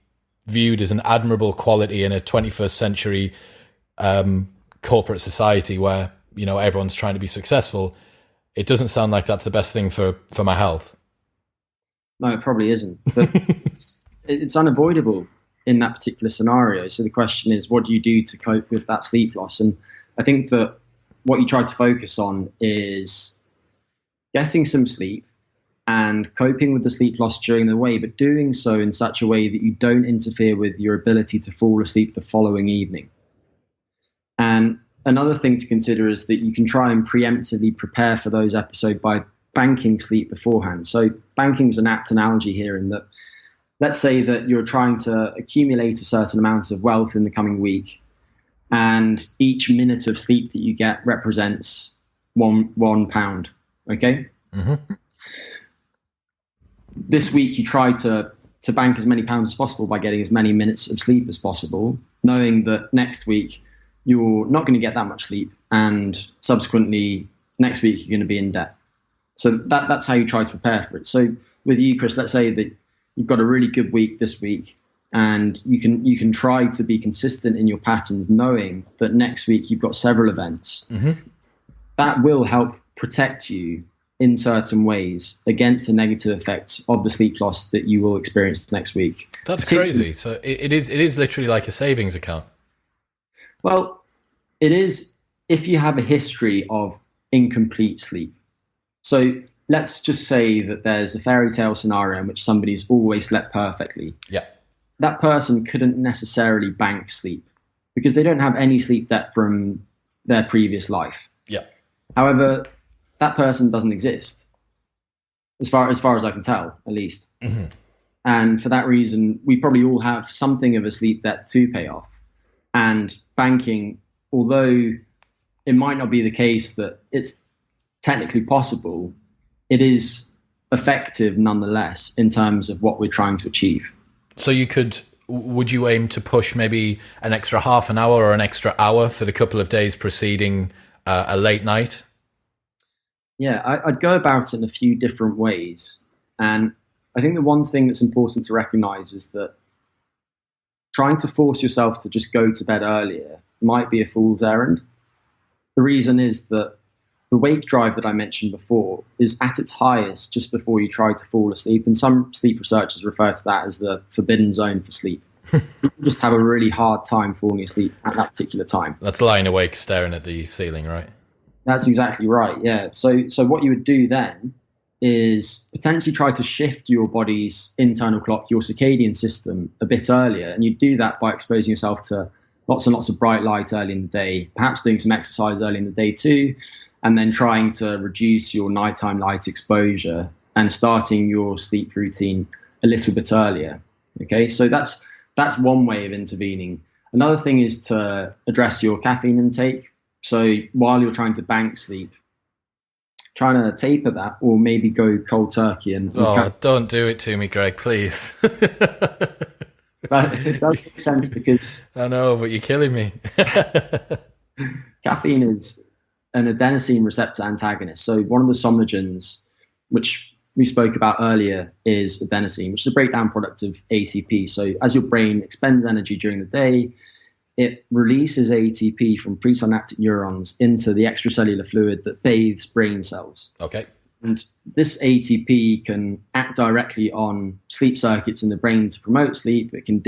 viewed as an admirable quality in a 21st century corporate society where, you know, everyone's trying to be successful, it doesn't sound like that's the best thing for my health. No, it probably isn't. But it's unavoidable in that particular scenario. So the question is, what do you do to cope with that sleep loss? And I think that what you try to focus on is getting some sleep and coping with the sleep loss during the way, but doing so in such a way that you don't interfere with your ability to fall asleep the following evening. And another thing to consider is that you can try and preemptively prepare for those episodes by banking sleep beforehand. So banking is an apt analogy here in that, let's say that you're trying to accumulate a certain amount of wealth in the coming week, and each minute of sleep that you get represents one pound. Okay. Mm-hmm. This week you try to bank as many pounds as possible by getting as many minutes of sleep as possible, knowing that next week you're not going to get that much sleep, and subsequently next week you're going to be in debt. So that's how you try to prepare for it. So with you, Chris, let's say that you've got a really good week this week, and you can try to be consistent in your patterns, knowing that next week you've got several events. Mm-hmm. That will help protect you in certain ways against the negative effects of the sleep loss that you will experience next week. That's crazy. So it is literally like a savings account. Well, it is if you have a history of incomplete sleep. So let's just say that there's a fairy tale scenario in which somebody's always slept perfectly. Yeah. That person couldn't necessarily bank sleep because they don't have any sleep debt from their previous life. Yeah. However, that person doesn't exist, as far as I can tell, at least. Mm-hmm. And for that reason, we probably all have something of a sleep debt to pay off. And banking, although it might not be the case that it's technically possible, it is effective nonetheless in terms of what we're trying to achieve. So would you aim to push maybe an extra half an hour or an extra hour for the couple of days preceding a late night? Yeah, I'd go about it in a few different ways. And I think the one thing that's important to recognize is that trying to force yourself to just go to bed earlier might be a fool's errand. The reason is that the wake drive that I mentioned before is at its highest just before you try to fall asleep. And some sleep researchers refer to that as the forbidden zone for sleep. You just have a really hard time falling asleep at that particular time. That's lying awake staring at the ceiling, right? That's exactly right, yeah. So what you would do then is potentially try to shift your body's internal clock, your circadian system, a bit earlier. And you do that by exposing yourself to lots and lots of bright light early in the day, perhaps doing some exercise early in the day too, and then trying to reduce your nighttime light exposure and starting your sleep routine a little bit earlier. Okay, so that's one way of intervening. Another thing is to address your caffeine intake. So while you're trying to bank sleep, trying to taper that, or maybe go cold turkey. Don't do it to me, Greg, please. But it does make sense because I know, but you're killing me. Caffeine is an adenosine receptor antagonist. So one of the somnogens, which we spoke about earlier, is adenosine, which is a breakdown product of ATP. So as your brain expends energy during the day, it releases ATP from presynaptic neurons into the extracellular fluid that bathes brain cells. Okay. And this ATP can act directly on sleep circuits in the brain to promote sleep. It can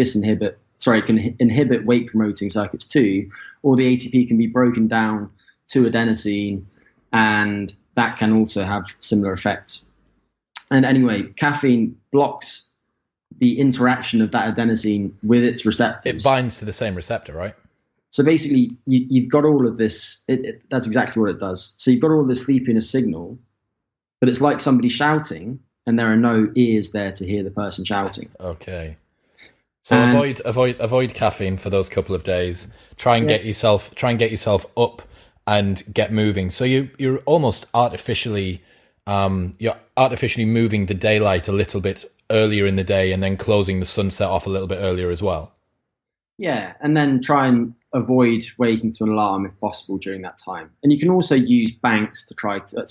inhibit wake promoting circuits too, or the ATP can be broken down to adenosine, and that can also have similar effects. And anyway, caffeine blocks the interaction of that adenosine with its receptors. It binds to the same receptor, right? So basically, you've got all of this. That's exactly what it does. So you've got all of this sleepiness signal, but it's like somebody shouting, and there are no ears there to hear the person shouting. Okay. So avoid caffeine for those couple of days. Try and get yourself up and get moving. So you're almost artificially moving the daylight a little bit earlier in the day, and then closing the sunset off a little bit earlier as well. Yeah, and then try and avoid waking to an alarm if possible during that time. And you can also use banks to try to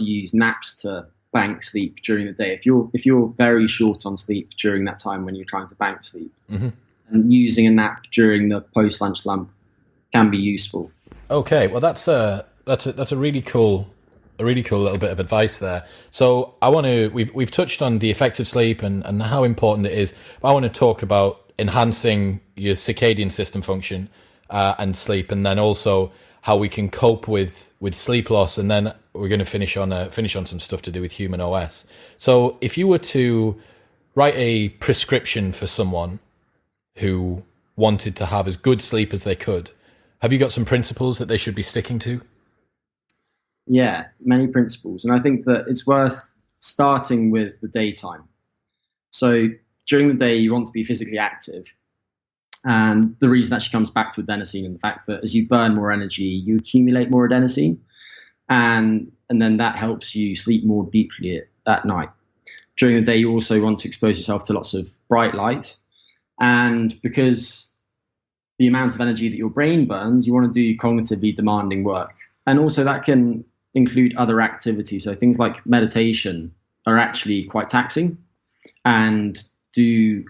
use naps to bank sleep during the day. If you're very short on sleep during that time when you're trying to bank sleep, mm-hmm. and using a nap during the post-lunch lump can be useful. Okay, well that's a really cool little bit of advice there. So we've touched on the effects of sleep and how important it is. I want to talk about enhancing your circadian system function and sleep, and then also how we can cope with sleep loss, and then we're going to finish on some stuff to do with HumanOS. So if you were to write a prescription for someone who wanted to have as good sleep as they could, have you got some principles that they should be sticking to? Yeah, many principles. And I think that it's worth starting with the daytime. So during the day, you want to be physically active. And the reason actually comes back to adenosine and the fact that as you burn more energy, you accumulate more adenosine. And then that helps you sleep more deeply at night. During the day, you also want to expose yourself to lots of bright light. And because the amount of energy that your brain burns, you want to do cognitively demanding work. And also that can include other activities. So things like meditation are actually quite taxing and do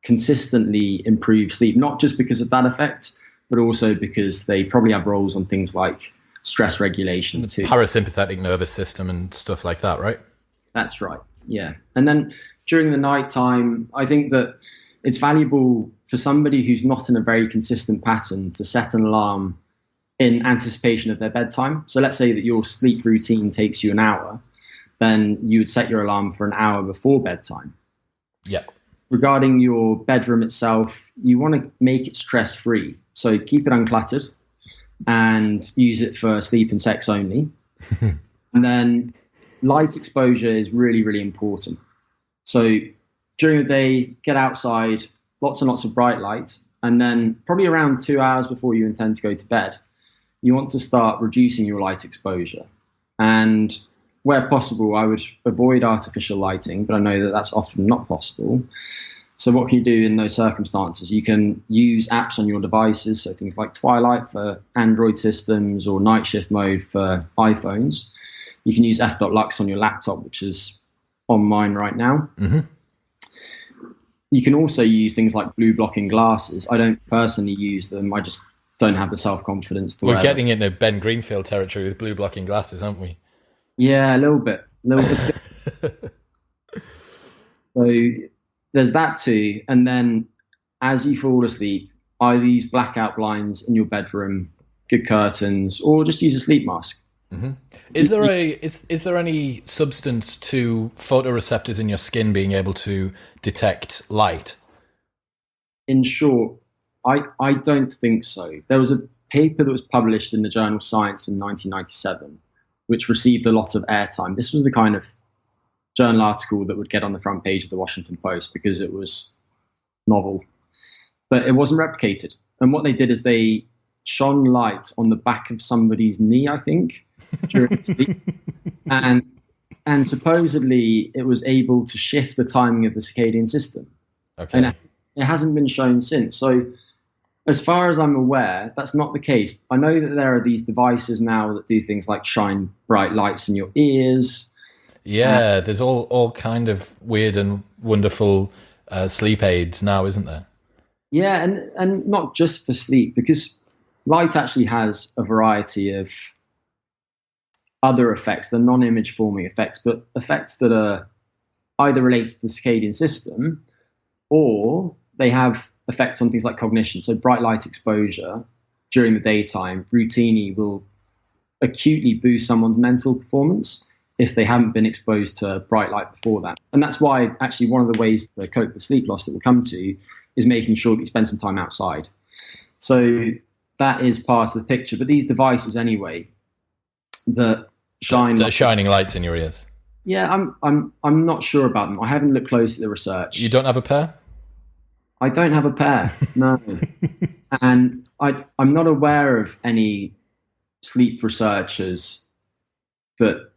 consistently improve sleep, not just because of that effect, but also because they probably have roles on things like stress regulation too. Parasympathetic nervous system and stuff like that, right? That's right, yeah. And then during the nighttime, I think that it's valuable for somebody who's not in a very consistent pattern to set an alarm in anticipation of their bedtime. So let's say that your sleep routine takes you an hour, then you would set your alarm for an hour before bedtime. Yeah. Regarding your bedroom itself, you want to make it stress-free. So keep it uncluttered and use it for sleep and sex only. And then light exposure is really, really important. So during the day, get outside, lots and lots of bright light. And then probably around 2 hours before you intend to go to bed, you want to start reducing your light exposure. And where possible, I would avoid artificial lighting, but I know that that's often not possible. So what can you do in those circumstances? You can use apps on your devices, so things like Twilight for Android systems or Night Shift Mode for iPhones. You can use f.lux on your laptop, which is on mine right now. Mm-hmm. You can also use things like blue blocking glasses. I don't personally use them. I just don't have the self-confidence to wear them. We're getting into Ben Greenfield territory with blue blocking glasses, aren't we? Yeah, a little bit. So there's that too. And then as you fall asleep, either use blackout blinds in your bedroom, good curtains, or just use a sleep mask. Is there any substance to photoreceptors in your skin being able to detect light? In short, I don't think so. There was a paper that was published in the journal Science in 1997, which received a lot of airtime. This was the kind of journal article that would get on the front page of the Washington Post because it was novel, but it wasn't replicated. And what they did is they shone light on the back of somebody's knee, I think, during sleep, and supposedly it was able to shift the timing of the circadian system. Okay. And it hasn't been shown since. So as far as I'm aware, that's not the case. I know that there are these devices now that do things like shine bright lights in your ears. Yeah, there's all kind of weird and wonderful sleep aids now, isn't there? Yeah, and not just for sleep, because light actually has a variety of other effects, the non-image forming effects, but effects that are either related to the circadian system or they have effects on things like cognition. So bright light exposure during the daytime routinely will acutely boost someone's mental performance if they haven't been exposed to bright light before that. And that's why actually one of the ways to cope with sleep loss that we'll come to is making sure that you spend some time outside. So that is part of the picture. But these devices anyway that shine... They're shining lights in your ears. Yeah, I'm not sure about them. I haven't looked close at the research. You don't have a pair? I don't have a pair, no. And I'm not aware of any sleep researchers that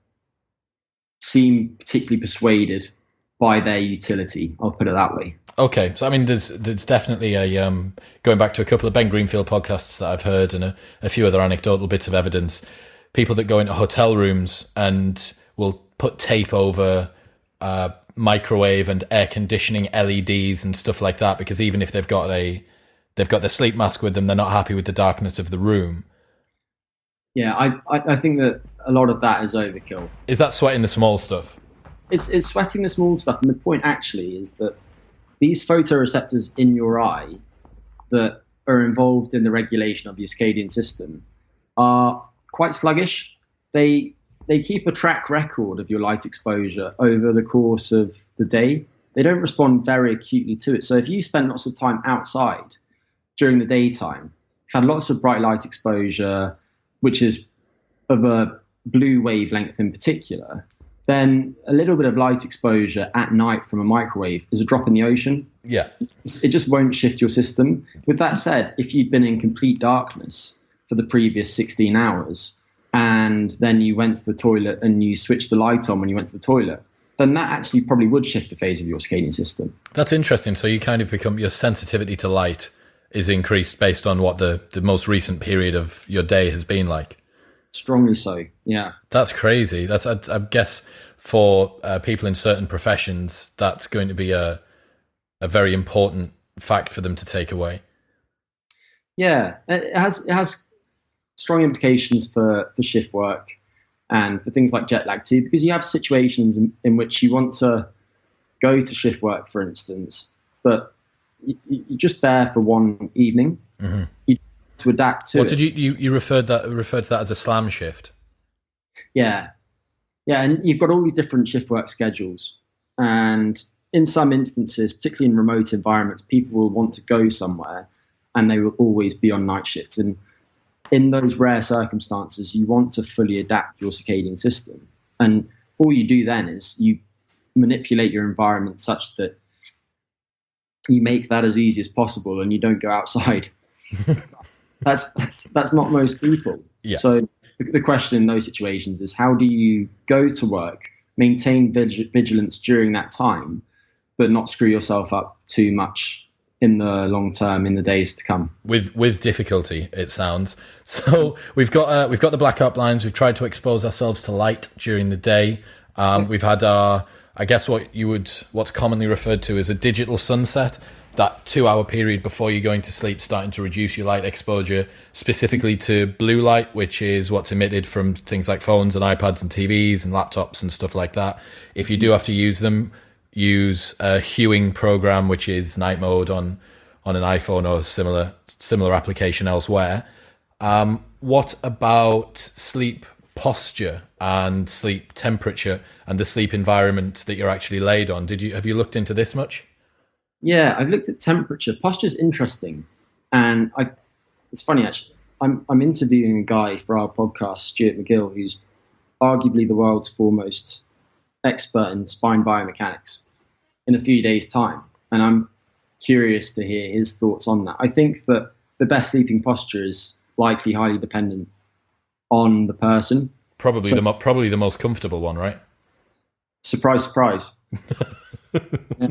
seem particularly persuaded by their utility. I'll put it that way. Okay, so I mean, there's definitely a going back to a couple of Ben Greenfield podcasts that I've heard and a few other anecdotal bits of evidence. People that go into hotel rooms and will put tape over microwave and air conditioning LEDs and stuff like that, because even if they've got their sleep mask with them, they're not happy with the darkness of the room. Yeah, I think that a lot of that is overkill. Is that sweating the small stuff? It's sweating the small stuff, and the point actually is that these photoreceptors in your eye that are involved in the regulation of your circadian system are quite sluggish. They keep a track record of your light exposure over the course of the day. They don't respond very acutely to it. So if you spend lots of time outside during the daytime, you've had lots of bright light exposure, which is of a blue wavelength in particular, then a little bit of light exposure at night from a microwave is a drop in the ocean. Yeah. It just won't shift your system. With that said, if you'd been in complete darkness for the previous 16 hours, and then you went to the toilet and you switched the light on when you went to the toilet, then that actually probably would shift the phase of your circadian system. That's interesting. So you kind of become, your sensitivity to light is increased based on what the most recent period of your day has been like. Strongly so, yeah. That's crazy. That's, I guess, for people in certain professions, that's going to be a very important fact for them to take away. Yeah, it has strong implications for shift work and for things like jet lag too, because you have situations in which you want to go to shift work, for instance, but you're just there for one evening. Mm-hmm. You to adapt to. What did you referred to that as a slam shift? Yeah, and you've got all these different shift work schedules, and in some instances, particularly in remote environments, people will want to go somewhere, and they will always be on night shifts. And in those rare circumstances, you want to fully adapt your circadian system. And all you do then is you manipulate your environment such that you make that as easy as possible and you don't go outside. That's not most people. Yeah. So the question in those situations is, how do you go to work, maintain vigilance during that time, but not screw yourself up too much in the long term, in the days to come? With difficulty, it sounds. So we've got the blackout blinds. We've tried to expose ourselves to light during the day. We've had our, I guess what's commonly referred to as a digital sunset, that 2-hour period before you're going to sleep, starting to reduce your light exposure, specifically to blue light, which is what's emitted from things like phones and iPads and TVs and laptops and stuff like that. If you do have to use them, use a hueing program, which is night mode on an iPhone or similar application elsewhere. What about sleep posture and sleep temperature and the sleep environment that you're actually laid on. Have you looked into this much? Yeah, I've looked at temperature. Posture is interesting, and it's funny actually. I'm interviewing a guy for our podcast, Stuart McGill, who's arguably the world's foremost expert in spine biomechanics, in a few days' time, and I'm curious to hear his thoughts on that. I think that the best sleeping posture is likely highly dependent on the person. Probably the most comfortable one, right? Surprise, surprise. Yeah.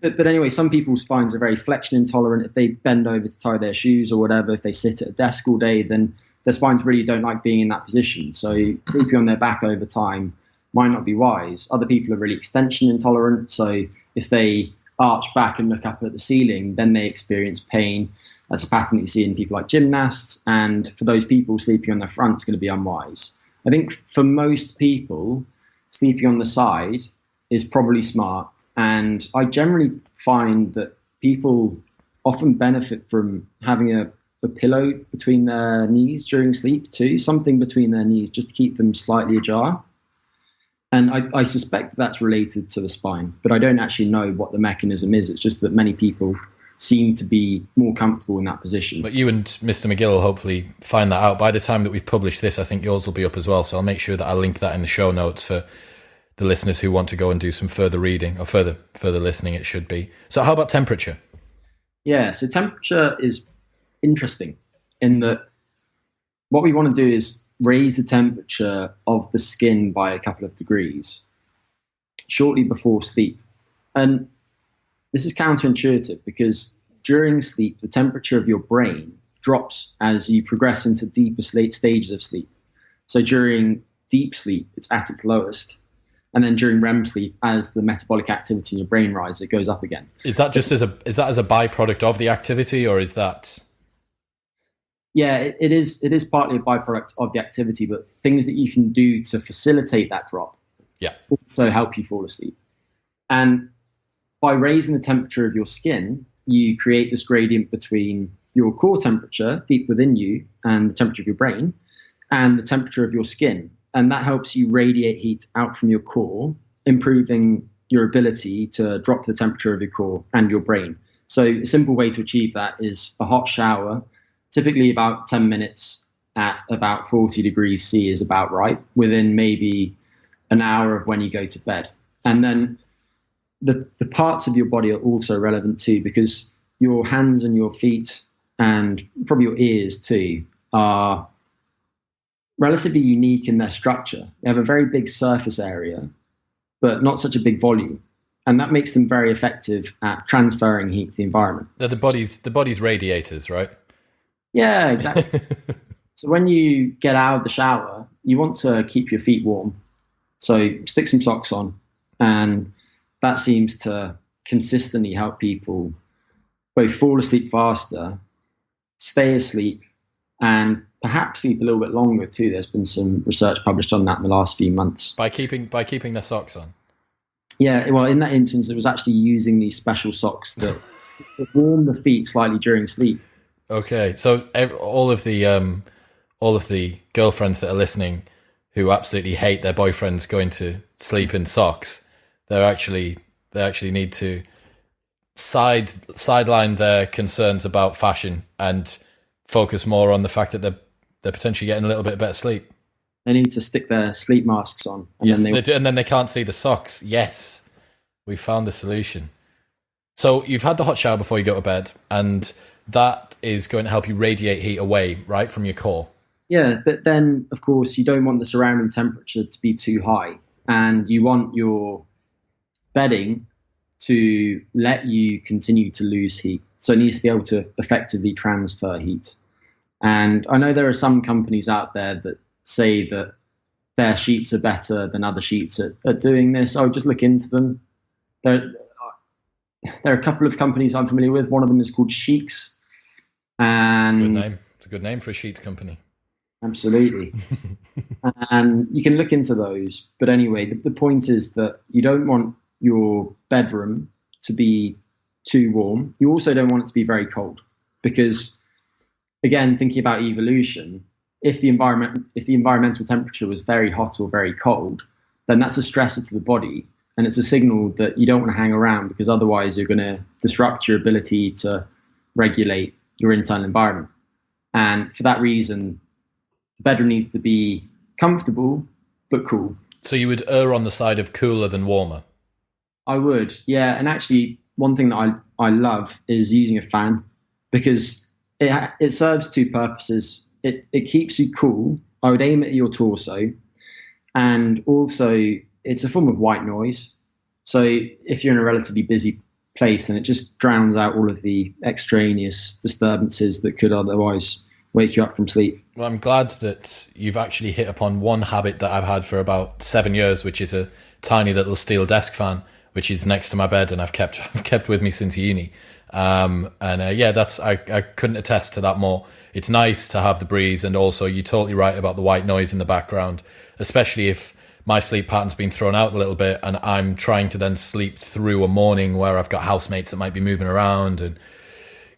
But anyway, some people's spines are very flexion intolerant. If they bend over to tie their shoes or whatever, if they sit at a desk all day, then their spines really don't like being in that position. So sleeping on their back over time might not be wise. Other people are really extension intolerant. So if they arch back and look up at the ceiling, then they experience pain. That's a pattern that you see in people like gymnasts. And for those people, sleeping on their front is going to be unwise. I think for most people, sleeping on the side is probably smart. And I generally find that people often benefit from having a pillow between their knees during sleep too, something between their knees just to keep them slightly ajar. And I suspect that's related to the spine, but I don't actually know what the mechanism is. It's just that many people seem to be more comfortable in that position. But you and Mr. McGill will hopefully find that out. By the time that we've published this, I think yours will be up as well. So I'll make sure that I link that in the show notes for the listeners who want to go and do some further reading or further listening, it should be. So how about temperature? Yeah, so temperature is interesting in that what we want to do is raise the temperature of the skin by a couple of degrees shortly before sleep. And this is counterintuitive because during sleep, the temperature of your brain drops as you progress into deeper stages of sleep. So during deep sleep, it's at its lowest. And then during REM sleep, as the metabolic activity in your brain rises, it goes up again. Is that just as a byproduct of the activity, or is that? Yeah, it is. It is partly a byproduct of the activity, but things that you can do to facilitate that drop, also help you fall asleep. And by raising the temperature of your skin, you create this gradient between your core temperature deep within you and the temperature of your brain, and the temperature of your skin. And that helps you radiate heat out from your core, improving your ability to drop the temperature of your core and your brain. So a simple way to achieve that is a hot shower, typically about 10 minutes at about 40 degrees C is about right, within maybe an hour of when you go to bed. And then the parts of your body are also relevant too, because your hands and your feet and probably your ears too are relatively unique in their structure. They have a very big surface area, but not such a big volume. And that makes them very effective at transferring heat to the environment. They're the body's radiators, right? Yeah, exactly. So when you get out of the shower, you want to keep your feet warm. So stick some socks on. And that seems to consistently help people both fall asleep faster, stay asleep, and perhaps sleep a little bit longer too. There's been some research published on that in the last few months. By keeping their socks on? Yeah, well, in that instance, it was actually using these special socks that warm the feet slightly during sleep. Okay, so all of the girlfriends that are listening who absolutely hate their boyfriends going to sleep in socks, they actually need to sideline their concerns about fashion and focus more on the fact that they're potentially getting a little bit better sleep. They need to stick their sleep masks on. And yes, they do, and then they can't see the socks. Yes, we found the solution. So you've had the hot shower before you go to bed, and that is going to help you radiate heat away, right, from your core. Yeah, but then, of course, you don't want the surrounding temperature to be too high, and you want your bedding to let you continue to lose heat. So it needs to be able to effectively transfer heat. And I know there are some companies out there that say that their sheets are better than other sheets at doing this. I would just look into them. There are a couple of companies I'm familiar with. One of them is called Sheets. And good name. It's a good name for a sheets company. Absolutely. And you can look into those. But anyway, the point is that you don't want your bedroom to be too warm. You also don't want it to be very cold, because, again, thinking about evolution, if the environmental temperature was very hot or very cold, then that's a stressor to the body, and it's a signal that you don't want to hang around, because otherwise you're going to disrupt your ability to regulate your internal environment. And for that reason, the bedroom needs to be comfortable but cool. So you would err on the side of cooler than warmer? I would, yeah. And actually, one thing that I love is using a fan, because it serves two purposes. It keeps you cool. I would aim at your torso, and also it's a form of white noise. So if you're in a relatively busy place, then it just drowns out all of the extraneous disturbances that could otherwise wake you up from sleep. Well, I'm glad that you've actually hit upon one habit that I've had for about 7 years, which is a tiny little steel desk fan, which is next to my bed, and I've kept with me since uni. I couldn't attest to that more. It's nice to have the breeze, and also you're totally right about the white noise in the background, especially if my sleep pattern's been thrown out a little bit and I'm trying to then sleep through a morning where I've got housemates that might be moving around and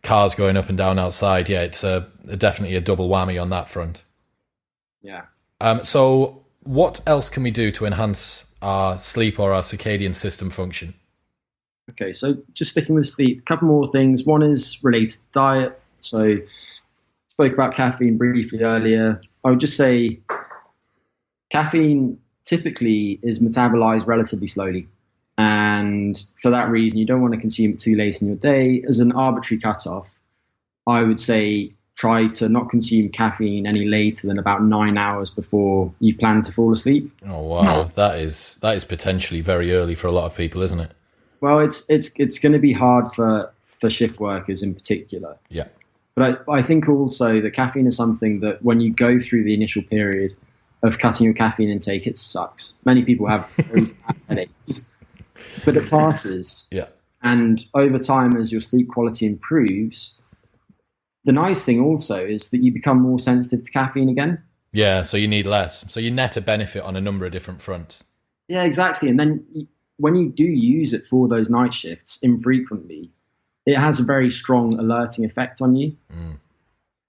cars going up and down outside. Yeah, it's definitely a double whammy on that front. Yeah. So what else can we do to enhance our sleep or our circadian system function? Okay, so just sticking with sleep, a couple more things. One is related to diet. So spoke about caffeine briefly earlier. I would just say caffeine typically is metabolized relatively slowly. And for that reason, you don't want to consume it too late in your day. As an arbitrary cutoff, I would say try to not consume caffeine any later than about 9 hours before you plan to fall asleep. Oh, wow. That is potentially very early for a lot of people, isn't it? Well, it's going to be hard for shift workers in particular. Yeah. But I think also that caffeine is something that when you go through the initial period of cutting your caffeine intake, it sucks. Many people have very bad headaches, but it passes. Yeah. And over time, as your sleep quality improves, the nice thing also is that you become more sensitive to caffeine again. Yeah, so you need less. So you net a benefit on a number of different fronts. Yeah, exactly. And then when you do use it for those night shifts infrequently, it has a very strong alerting effect on you. Mm.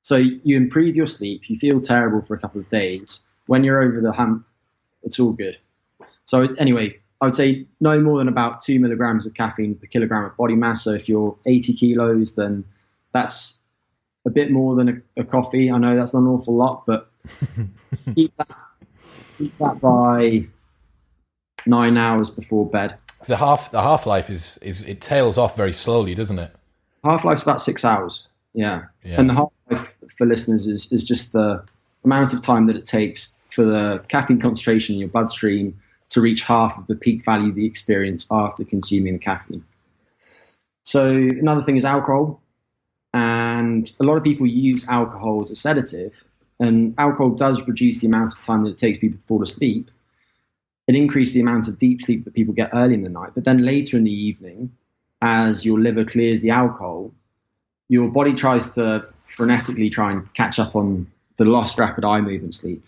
So you improve your sleep, you feel terrible for a couple of days. When you're over the hump, it's all good. So anyway, I would say no more than about 2 milligrams of caffeine per kilogram of body mass. So if you're 80 kilos, then that's a bit more than a coffee. I know that's not an awful lot, but keep that by 9 hours before bed. The half-life is it tails off very slowly, doesn't it? Half-life's about 6 hours. Yeah. And the half-life for listeners is just the amount of time that it takes for the caffeine concentration in your bloodstream to reach half of the peak value that you experience after consuming the caffeine. So another thing is alcohol. And a lot of people use alcohol as a sedative, and alcohol does reduce the amount of time that it takes people to fall asleep. It increases the amount of deep sleep that people get early in the night, but then later in the evening, as your liver clears the alcohol, your body tries to frenetically try and catch up on the lost rapid eye movement sleep.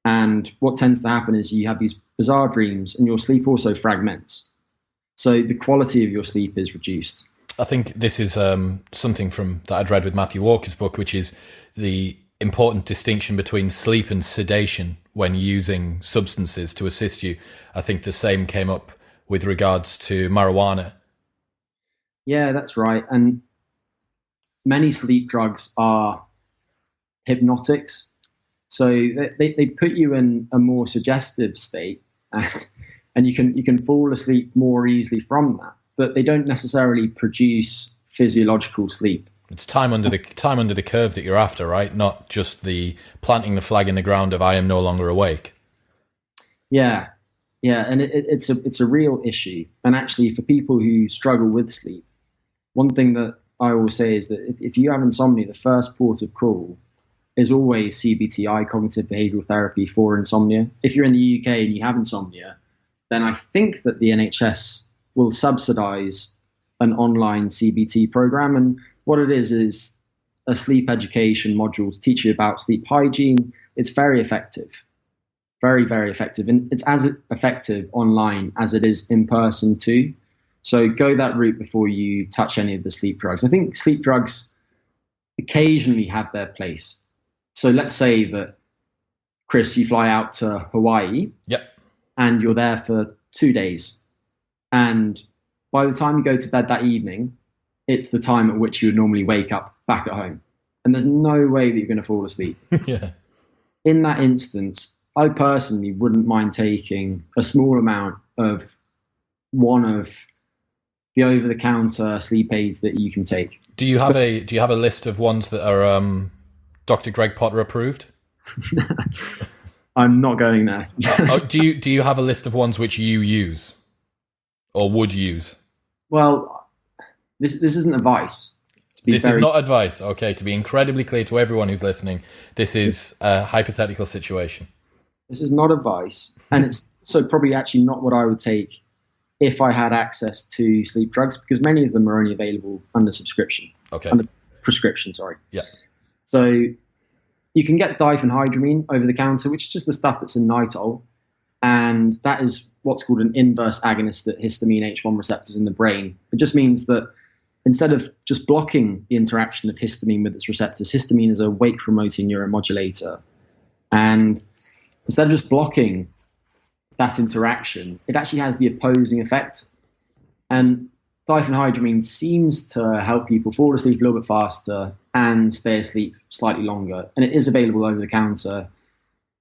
And what tends to happen is you have these bizarre dreams, and your sleep also fragments. So the quality of your sleep is reduced. I think this is something that I'd read with Matthew Walker's book, which is the important distinction between sleep and sedation when using substances to assist you. I think the same came up with regards to marijuana. Yeah, that's right. And many sleep drugs are hypnotics. So they put you in a more suggestive state, and you can fall asleep more easily from that. But they don't necessarily produce physiological sleep. It's time under the curve that you're after, right? Not just the planting the flag in the ground of I am no longer awake. Yeah, and it's a real issue. And actually, for people who struggle with sleep, one thing that I always say is that if you have insomnia, the first port of call is always CBTI, cognitive behavioural therapy for insomnia. If you're in the UK and you have insomnia, then I think that the NHS will subsidise an online CBT program. And what it is a sleep education module to teach you about sleep hygiene. It's very effective, very, very effective. And it's as effective online as it is in person too. So go that route before you touch any of the sleep drugs. I think sleep drugs occasionally have their place, So let's say that, Chris, you fly out to Hawaii Yep. and you're there for 2 days. And by the time you go to bed that evening, it's the time at which you would normally wake up back at home. And there's no way that you're going to fall asleep. Yeah. In that instance, I personally wouldn't mind taking a small amount of one of the over-the-counter sleep aids that you can take. Do you have a list of ones that are Dr. Greg Potter approved? I'm not going there. Do you have a list of ones which you use or would use? Well, this isn't advice. This is not advice. Okay, to be incredibly clear to everyone who's listening, this is a hypothetical situation. This is not advice, and it's so probably actually not what I would take if I had access to sleep drugs, because many of them are only available under subscription. Okay. Under prescription, sorry. Yeah. So you can get diphenhydramine over the counter, which is just the stuff that's in Nitol, and that is what's called an inverse agonist at histamine H1 receptors in the brain. It just means that instead of just blocking the interaction of histamine with its receptors, histamine is a wake-promoting neuromodulator. And instead of just blocking that interaction, it actually has the opposing effect. And diphenhydramine seems to help people fall asleep a little bit faster and stay asleep slightly longer. And it is available over the counter.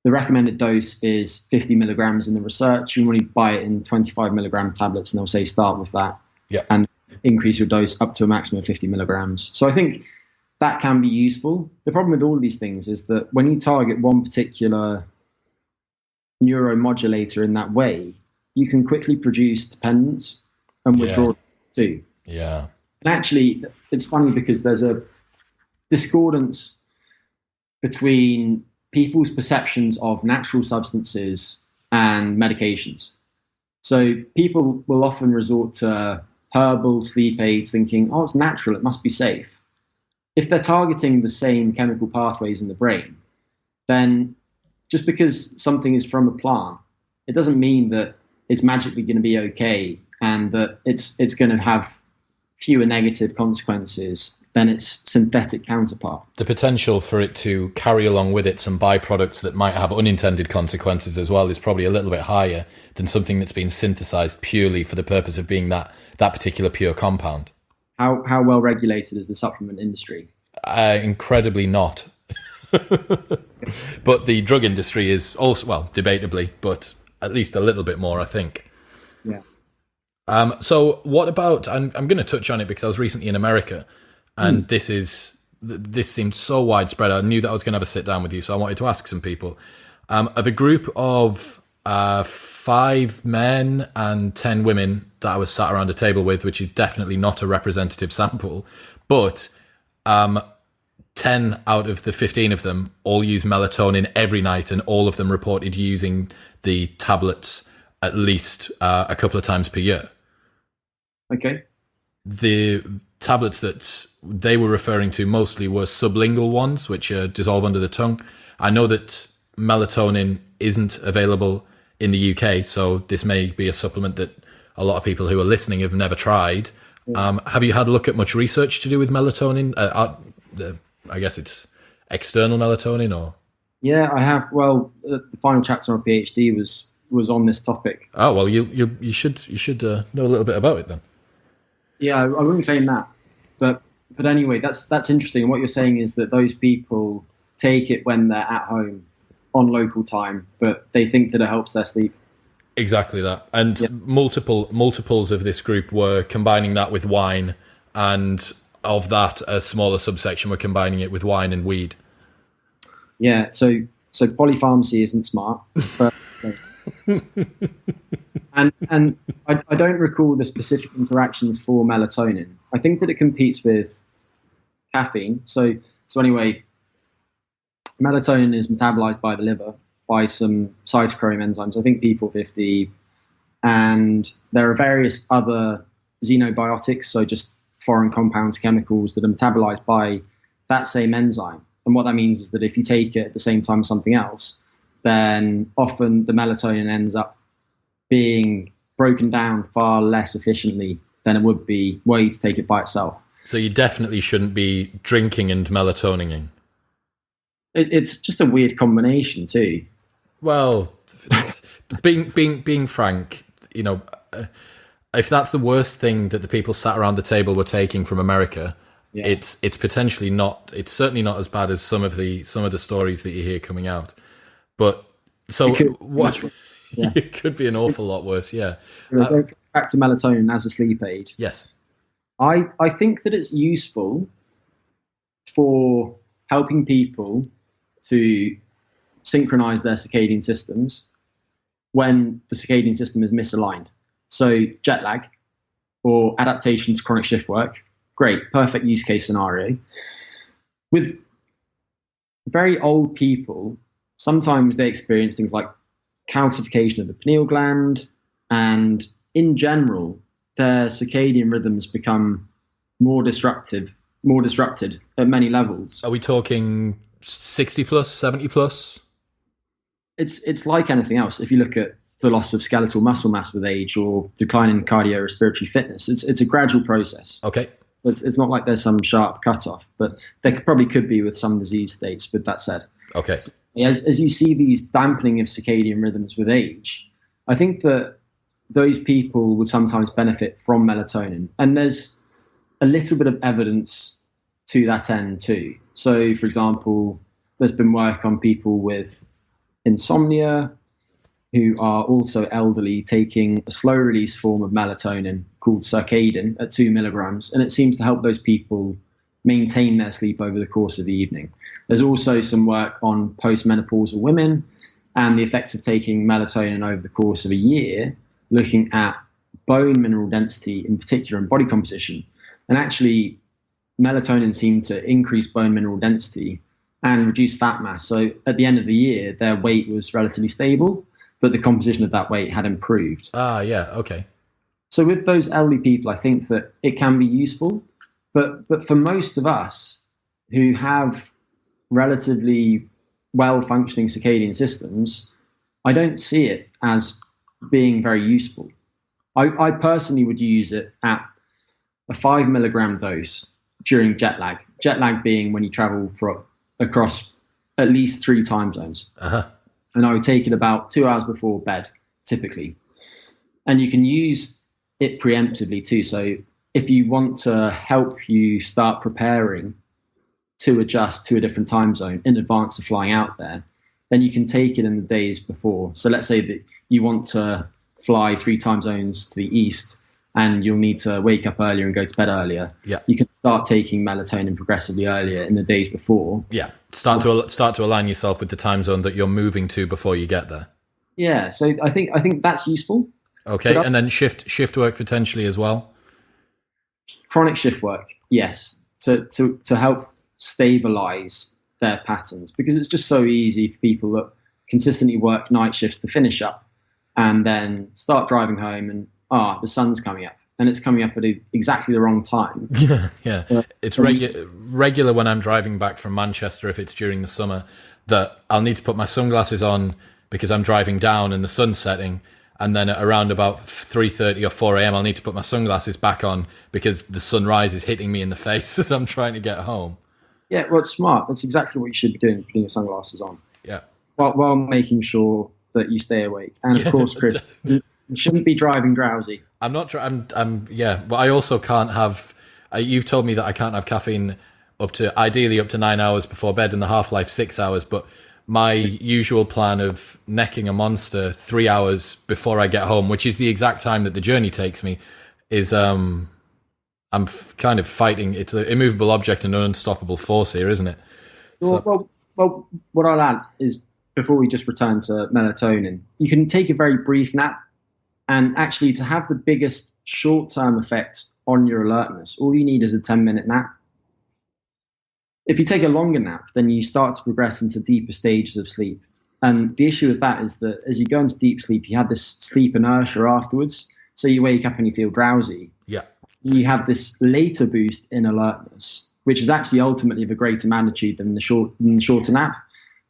The recommended dose is 50 milligrams in the research. You normally buy it in 25 milligram tablets, and they'll say start with that. Yeah. And increase your dose up to a maximum of 50 milligrams. So I think that can be useful. The problem with all of these things is that when you target one particular neuromodulator in that way, you can quickly produce dependence and withdrawal too. Yeah. And actually, it's funny because there's a discordance between people's perceptions of natural substances and medications. So people will often resort to herbal sleep aids thinking, oh, it's natural, it must be safe. If they're targeting the same chemical pathways in the brain, then just because something is from a plant, it doesn't mean that it's magically going to be okay and that it's going to have fewer negative consequences than its synthetic counterpart. The potential for it to carry along with it some byproducts that might have unintended consequences as well is probably a little bit higher than something that's been synthesized purely for the purpose of being that particular pure compound. How well regulated is the supplement industry? Incredibly not. But the drug industry is also, well, debatably, but at least a little bit more, I think. Yeah. So what about, I'm going to touch on it because I was recently in America, and this seemed so widespread. I knew that I was going to have a sit down with you, so I wanted to ask some people. Of a group of 5 men and 10 women that I was sat around a table with, which is definitely not a representative sample, but 10 out of the 15 of them all use melatonin every night, and all of them reported using the tablets at least a couple of times per year. Okay. The tablets that they were referring to mostly were sublingual ones, which dissolve under the tongue. I know that melatonin isn't available in the UK, so this may be a supplement that a lot of people who are listening have never tried. Have you had a look at much research to do with melatonin? I guess it's external melatonin, or? Yeah, I have. Well, the final chapter on my PhD was on this topic. Oh well, you should know a little bit about it then. Yeah, I wouldn't claim that, but anyway, that's interesting. And what you're saying is that those people take it when they're at home on local time, but they think that it helps their sleep. Exactly that. And multiples of this group were combining that with wine, and of that, a smaller subsection were combining it with wine and weed. Yeah, so polypharmacy isn't smart, but and I don't recall the specific interactions for melatonin. I think that it competes with caffeine. So anyway, melatonin is metabolized by the liver by some cytochrome enzymes, I think P450, and there are various other xenobiotics, so just foreign compounds, chemicals that are metabolized by that same enzyme. And what that means is that if you take it at the same time as something else, then often the melatonin ends up being broken down far less efficiently than it would be were you to take it by itself. So you definitely shouldn't be drinking and melatonining. It's just a weird combination too. Well, being frank, if that's the worst thing that the people sat around the table were taking from America, Yeah. it's potentially not. It's certainly not as bad as some of the stories that you hear coming out. But so It could be what? much worse. Yeah. It could be an awful lot worse. Yeah. Back to melatonin as a sleep aid. Yes. I think that it's useful for helping people to synchronize their circadian systems when the circadian system is misaligned. So jet lag or adaptation to chronic shift work, great, perfect use case scenario. With very old people, sometimes they experience things like calcification of the pineal gland, and in general, their circadian rhythms become more disrupted at many levels. Are we talking 60 plus, 70 plus? It's like anything else. If you look at the loss of skeletal muscle mass with age or decline in cardiorespiratory fitness, it's a gradual process. Okay. So it's not like there's some sharp cutoff, but there probably could be with some disease states, with that said. Okay. So as you see these dampening of circadian rhythms with age, I think that those people would sometimes benefit from melatonin. And there's a little bit of evidence to that end too. So, for example, there's been work on people with insomnia who are also elderly taking a slow release form of melatonin called Circadian at 2 milligrams, and it seems to help those people maintain their sleep over the course of the evening. There's also some work on postmenopausal women and the effects of taking melatonin over the course of a year, looking at bone mineral density in particular and body composition. And actually, melatonin seemed to increase bone mineral density and reduce fat mass. So at the end of the year, their weight was relatively stable, but the composition of that weight had improved. Ah, yeah, okay. So with those elderly people, I think that it can be useful. But for most of us who have relatively well-functioning circadian systems, I don't see it as being very useful. I personally would use it at a 5 milligram dose during jet lag. Jet lag being when you travel across at least 3 time zones. Uh-huh. And I would take it about 2 hours before bed, typically. And you can use it preemptively too. So if you want to help you start preparing to adjust to a different time zone in advance of flying out there, then you can take it in the days before. So let's say that you want to fly 3 time zones to the east and you'll need to wake up earlier and go to bed earlier. Yeah. You can start taking melatonin progressively earlier in the days before. Yeah. Start to align yourself with the time zone that you're moving to before you get there. Yeah. So I think that's useful. Okay. And then shift work potentially as well. Chronic shift work, yes, to help stabilize their patterns, because it's just so easy for people that consistently work night shifts to finish up and then start driving home and the sun's coming up, and it's coming up at exactly the wrong time. Yeah. It's regular when I'm driving back from Manchester, if it's during the summer, that I'll need to put my sunglasses on because I'm driving down and the sun's setting. And then at around about 3:30 or 4 a.m., I'll need to put my sunglasses back on because the sunrise is hitting me in the face as I'm trying to get home. Yeah, well, it's smart. That's exactly what you should be doing, putting your sunglasses on. Yeah. While making sure that you stay awake. And of course, Chris, you shouldn't be driving drowsy. I'm not. Yeah. But I also can't have. You've told me that I can't have caffeine ideally up to 9 hours before bed, and the half-life 6 hours. But my usual plan of necking a monster 3 hours before I get home, which is the exact time that the journey takes me, is I'm kind of fighting. It's an immovable object and an unstoppable force here, isn't it? Well, what I'll add is, before we just return to melatonin, you can take a very brief nap, and actually to have the biggest short-term effect on your alertness, all you need is a 10-minute nap. If you take a longer nap, then you start to progress into deeper stages of sleep. And the issue with that is that as you go into deep sleep, you have this sleep inertia afterwards. So you wake up and you feel drowsy. Yeah. You have this later boost in alertness, which is actually ultimately of a greater magnitude than the shorter nap.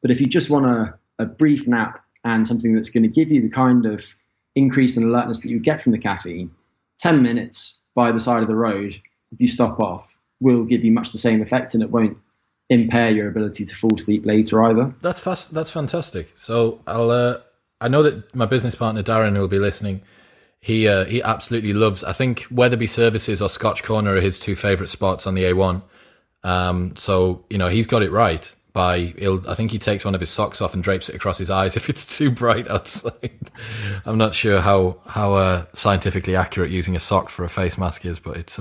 But if you just want a brief nap and something that's going to give you the kind of increase in alertness that you get from the caffeine, 10 minutes by the side of the road, if you stop off, will give you much the same effect, and it won't impair your ability to fall asleep later either. That's fantastic. So I know that my business partner Darren, who will be listening, he absolutely loves. I think Weatherby Services or Scotch Corner are his two favourite spots on the A1. So he's got it right. I think he takes one of his socks off and drapes it across his eyes if it's too bright outside. I'm not sure how scientifically accurate using a sock for a face mask is, but it's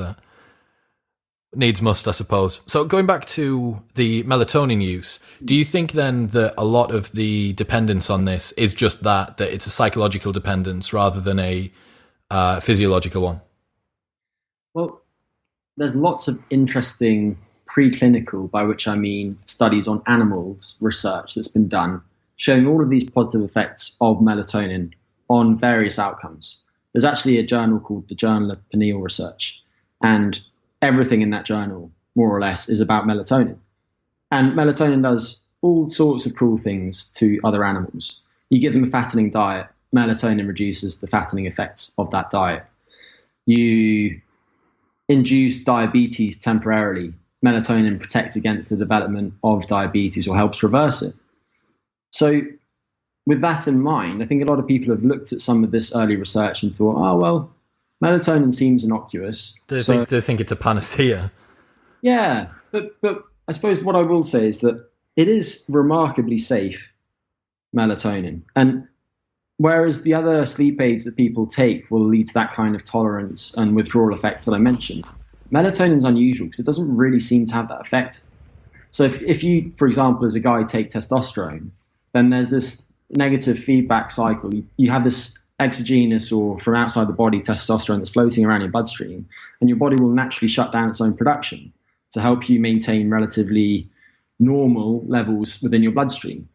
needs must, I suppose. So going back to the melatonin use, do you think then that a lot of the dependence on this is just that it's a psychological dependence rather than a physiological one? Well, there's lots of interesting preclinical, by which I mean studies on animals, research that's been done showing all of these positive effects of melatonin on various outcomes. There's actually a journal called the Journal of Pineal Research, and everything in that journal, more or less, is about melatonin. And melatonin does all sorts of cool things to other animals. You give them a fattening diet, melatonin reduces the fattening effects of that diet. You induce diabetes temporarily. Melatonin protects against the development of diabetes or helps reverse it. So with that in mind, I think a lot of people have looked at some of this early research and thought, oh, well, melatonin seems innocuous. Do you think it's a panacea? Yeah, but I suppose what I will say is that it is remarkably safe, melatonin. And whereas the other sleep aids that people take will lead to that kind of tolerance and withdrawal effects that I mentioned, melatonin is unusual because it doesn't really seem to have that effect. So if you, for example, as a guy, take testosterone, then there's this negative feedback cycle. You have this exogenous or from outside the body testosterone that's floating around your bloodstream, and your body will naturally shut down its own production to help you maintain relatively normal levels within your bloodstream.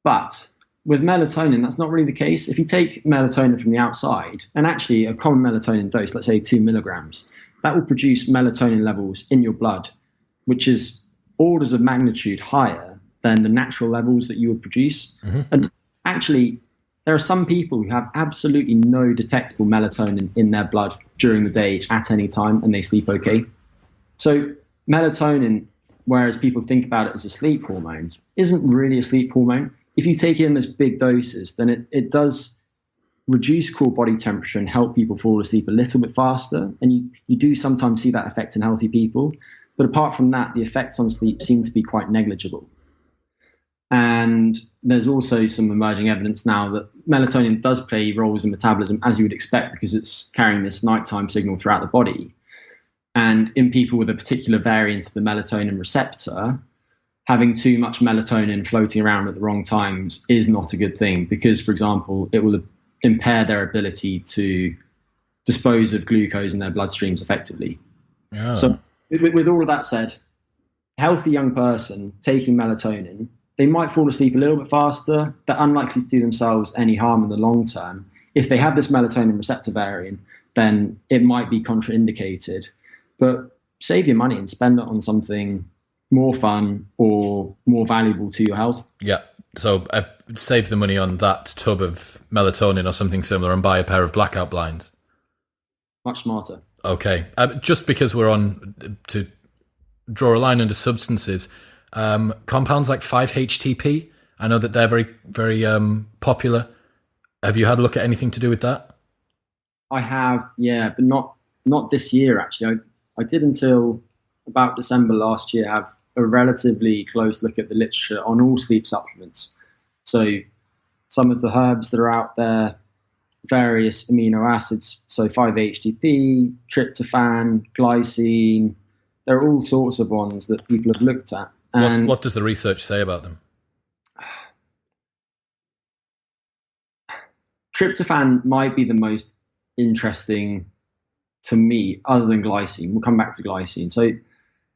But with melatonin, that's not really the case. If you take melatonin from the outside, and actually a common melatonin dose, let's say 2 milligrams, that will produce melatonin levels in your blood, which is orders of magnitude higher than the natural levels that you would produce. Mm-hmm. And actually, there are some people who have absolutely no detectable melatonin in their blood during the day at any time, and they sleep okay. So melatonin, whereas people think about it as a sleep hormone, isn't really a sleep hormone. If you take it in those big doses, then it does reduce core body temperature and help people fall asleep a little bit faster. And you do sometimes see that effect in healthy people. But apart from that, the effects on sleep seem to be quite negligible. And there's also some emerging evidence now that melatonin does play roles in metabolism, as you would expect, because it's carrying this nighttime signal throughout the body. And in people with a particular variant of the melatonin receptor, having too much melatonin floating around at the wrong times is not a good thing because, for example, it will impair their ability to dispose of glucose in their bloodstreams effectively. Yeah. So with all of that said, a healthy young person taking melatonin, they might fall asleep a little bit faster. They're unlikely to do themselves any harm in the long term. If they have this melatonin receptor variant, then it might be contraindicated. But save your money and spend it on something more fun or more valuable to your health. Yeah. So save the money on that tub of melatonin or something similar and buy a pair of blackout blinds. Much smarter. Okay. Just because we're on to draw a line under substances, compounds like 5-HTP, I know that they're very, very popular. Have you had a look at anything to do with that? I have, yeah, but not this year, actually. I did until about December last year have a relatively close look at the literature on all sleep supplements. So some of the herbs that are out there, various amino acids, so 5-HTP, tryptophan, glycine, there are all sorts of ones that people have looked at. And what does the research say about them? Tryptophan might be the most interesting to me, other than glycine. We'll come back to glycine. So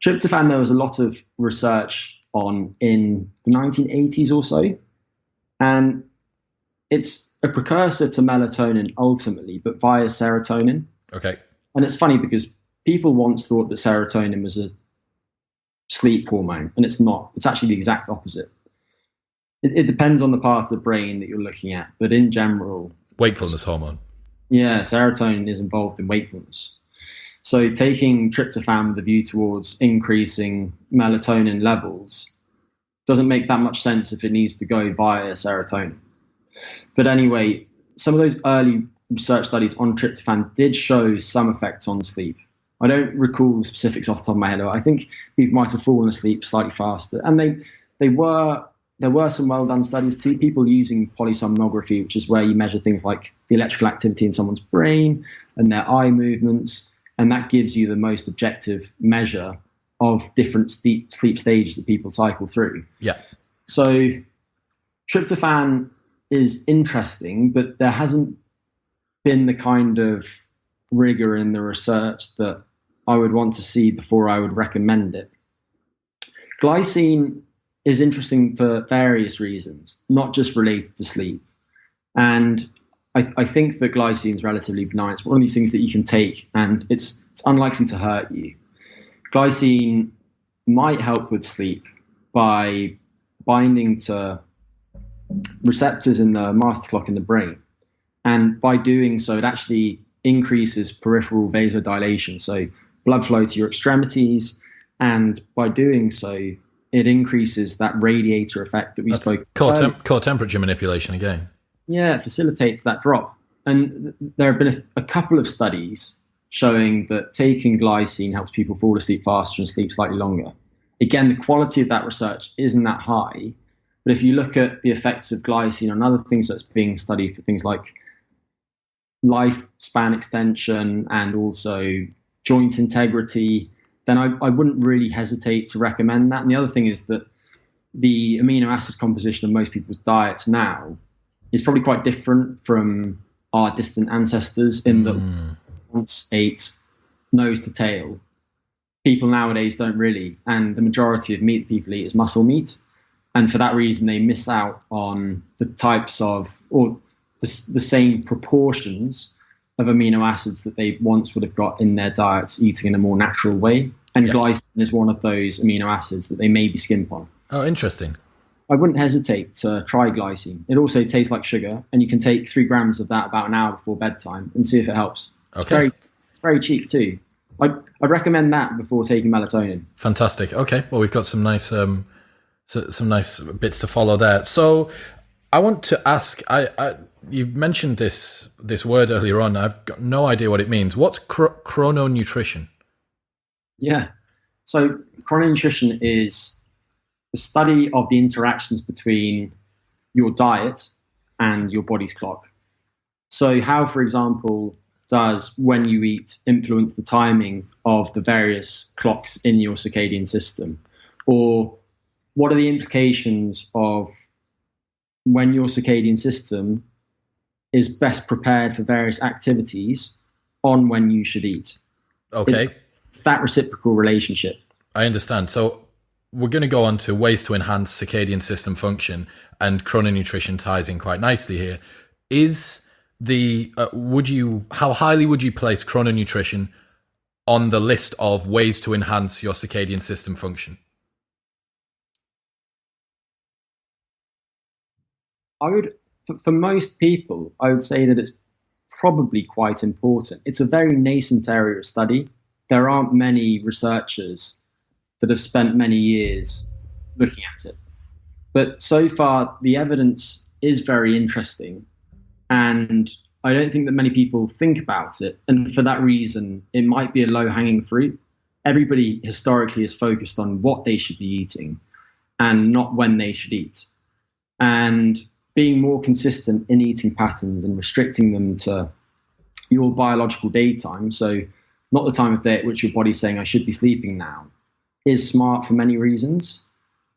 tryptophan, there was a lot of research on in the 1980s or so. And it's a precursor to melatonin ultimately, but via serotonin. Okay. And it's funny because people once thought that serotonin was a sleep hormone, and it's not. It's actually the exact opposite. It depends on the part of the brain that you're looking at, but in general... Wakefulness hormone. Yeah, serotonin is involved in wakefulness. So taking tryptophan with a view towards increasing melatonin levels doesn't make that much sense if it needs to go via serotonin. But anyway, some of those early research studies on tryptophan did show some effects on sleep. I don't recall the specifics off the top of my head. I think people might have fallen asleep slightly faster. And there were some well-done studies too, people using polysomnography, which is where you measure things like the electrical activity in someone's brain and their eye movements. And that gives you the most objective measure of different sleep stages that people cycle through. Yeah. So tryptophan is interesting, but there hasn't been the kind of rigor in the research that I would want to see before I would recommend it. Glycine is interesting for various reasons, not just related to sleep. And I think that glycine is relatively benign. It's one of these things that you can take and it's unlikely to hurt you. Glycine might help with sleep by binding to receptors in the master clock in the brain. And by doing so, it actually increases peripheral vasodilation, so blood flow to your extremities. And by doing so, it increases that radiator effect that we spoke about. Core temperature manipulation again. Yeah, it facilitates that drop. And there have been a couple of studies showing that taking glycine helps people fall asleep faster and sleep slightly longer. Again, the quality of that research isn't that high. But if you look at the effects of glycine on other things that's being studied for things like lifespan extension and also joint integrity, then I wouldn't really hesitate to recommend that. And the other thing is that the amino acid composition of most people's diets now is probably quite different from our distant ancestors in that once ate nose to tail. People nowadays don't really, and the majority of meat people eat is muscle meat. And for that reason, they miss out on the types of, or the same proportions of amino acids that they once would have got in their diets eating in a more natural way. And glycine is one of those amino acids that they maybe skimp on. Oh, interesting. I wouldn't hesitate to try glycine. It also tastes like sugar, and you can take 3 grams of that about an hour before bedtime and see if it helps. Okay. It's very cheap too. I'd recommend that before taking melatonin. Fantastic. Okay, well, we've got some nice bits to follow there. So I want to ask, you've mentioned this word earlier on. I've got no idea what it means. What's chrononutrition? Yeah. So chrononutrition is the study of the interactions between your diet and your body's clock. So how, for example, does when you eat influence the timing of the various clocks in your circadian system? Or what are the implications of when your circadian system is best prepared for various activities on when you should eat? Okay. It's that reciprocal relationship. I understand. So we're going to go on to ways to enhance circadian system function, and chrononutrition ties in quite nicely here. Is the how highly would you place chrononutrition on the list of ways to enhance your circadian system function? I would, for most people, I would say that it's probably quite important. It's a very nascent area of study. There aren't many researchers that have spent many years looking at it. But so far, the evidence is very interesting. And I don't think that many people think about it. And for that reason, it might be a low-hanging fruit. Everybody historically is focused on what they should be eating and not when they should eat. And being more consistent in eating patterns and restricting them to your biological daytime, so not the time of day at which your body's saying, I should be sleeping now, is smart for many reasons.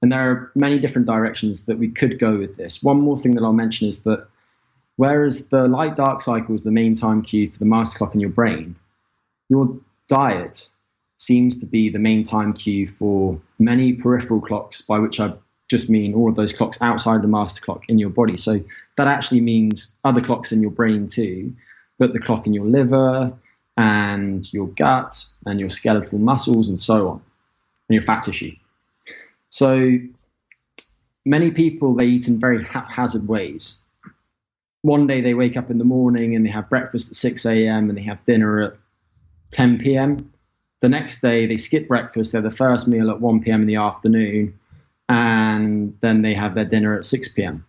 And there are many different directions that we could go with this. One more thing that I'll mention is that whereas the light-dark cycle is the main time cue for the master clock in your brain, your diet seems to be the main time cue for many peripheral clocks, by which I just mean all of those clocks outside the master clock in your body. So that actually means other clocks in your brain too, but the clock in your liver and your gut and your skeletal muscles and so on, and your fat tissue. So many people, they eat in very haphazard ways. One day they wake up in the morning and they have breakfast at 6 a.m. and they have dinner at 10 p.m. The next day, they skip breakfast. They have the first meal at 1 p.m. in the afternoon, and then they have their dinner at 6 p.m.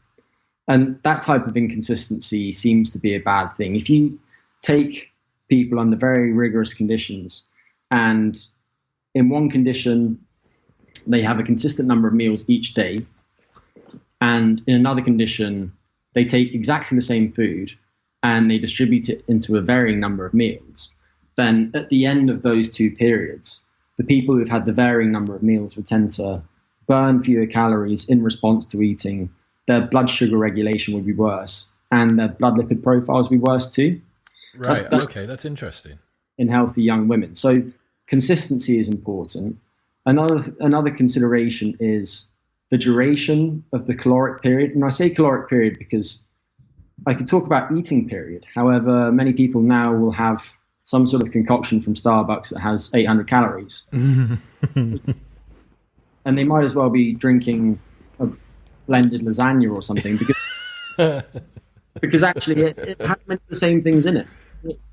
And that type of inconsistency seems to be a bad thing. If you take people under very rigorous conditions, and in one condition, they have a consistent number of meals each day, and in another condition, they take exactly the same food and they distribute it into a varying number of meals, then at the end of those two periods, the people who've had the varying number of meals will tend to burn fewer calories in response to eating. Their blood sugar regulation would be worse, and their blood lipid profiles would be worse too. Right. That's interesting. In healthy young women. So consistency is important. Another consideration is the duration of the caloric period. And I say caloric period because I could talk about eating period. However, many people now will have some sort of concoction from Starbucks that has 800 calories. And they might as well be drinking a blended lasagna or something because actually it has many of the same things in it.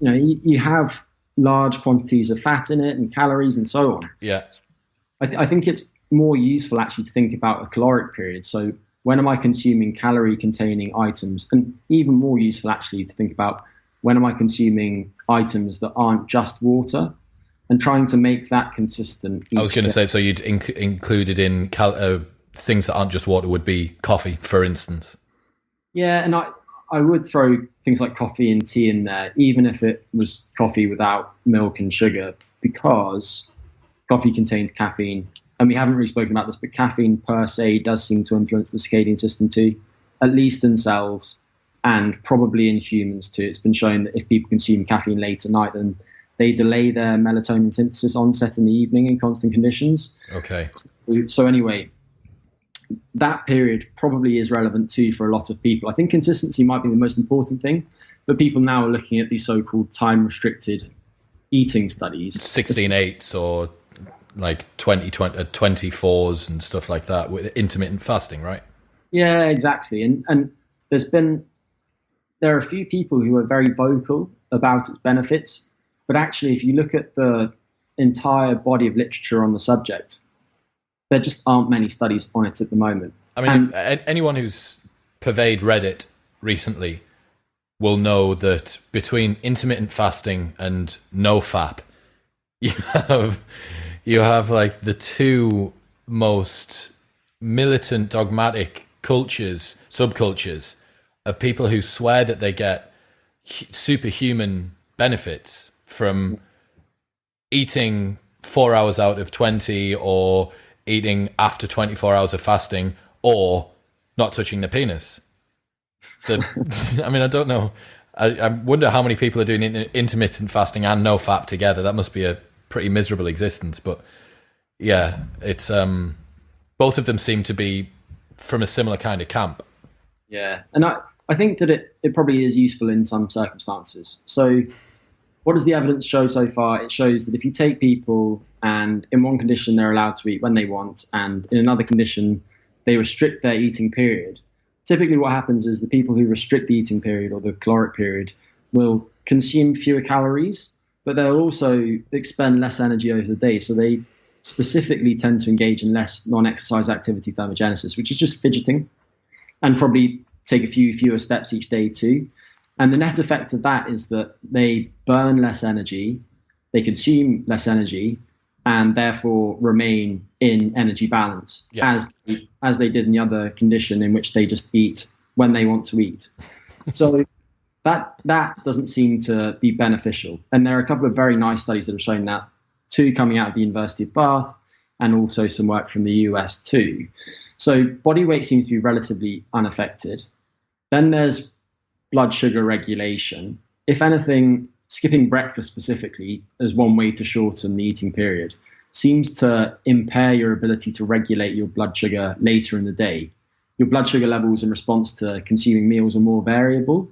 You have large quantities of fat in it and calories and so on. Yeah. I think it's more useful actually to think about a caloric period. So when am I consuming calorie containing items? And even more useful actually to think about when am I consuming items that aren't just water, and trying to make that consistent. I was going to say, so you'd included in things that aren't just water would be coffee, for instance. Yeah, and I would throw things like coffee and tea in there, even if it was coffee without milk and sugar, because coffee contains caffeine. And we haven't really spoken about this, but caffeine per se does seem to influence the circadian system too, at least in cells and probably in humans too. It's been shown that if people consume caffeine late at night, then they delay their melatonin synthesis onset in the evening in constant conditions. Okay. So anyway, that period probably is relevant too for a lot of people. I think consistency might be the most important thing, but people now are looking at these so-called time-restricted eating studies. 16/8s or like 24s and stuff like that with intermittent fasting, right? Yeah, exactly. And there are a few people who are very vocal about its benefits, but actually if you look at the entire body of literature on the subject, there just aren't many studies on it at the moment. I mean, if anyone who's purveyed Reddit recently will know that between intermittent fasting and NoFap, you have like the two most militant, dogmatic subcultures of people who swear that they get superhuman benefits from eating 4 hours out of 20 or eating after 24 hours of fasting or not touching the penis. I mean, I don't know. I wonder how many people are doing intermittent fasting and NoFap together. That must be a pretty miserable existence. But yeah, it's both of them seem to be from a similar kind of camp. Yeah, and I think that it probably is useful in some circumstances. So what does the evidence show so far? It shows that if you take people and in one condition they're allowed to eat when they want, and in another condition they restrict their eating period, typically what happens is the people who restrict the eating period or the caloric period will consume fewer calories, but they'll also expend less energy over the day. So they specifically tend to engage in less non-exercise activity thermogenesis, which is just fidgeting, and probably take a few fewer steps each day too. And the net effect of that is that they burn less energy, they consume less energy, and therefore remain in energy balance, as they did in the other condition in which they just eat when they want to eat. So that doesn't seem to be beneficial. And there are a couple of very nice studies that have shown that, two coming out of the University of Bath and also some work from the US too. So body weight seems to be relatively unaffected. Then there's blood sugar regulation. If anything, skipping breakfast specifically as one way to shorten the eating period seems to impair your ability to regulate your blood sugar later in the day. Your blood sugar levels in response to consuming meals are more variable,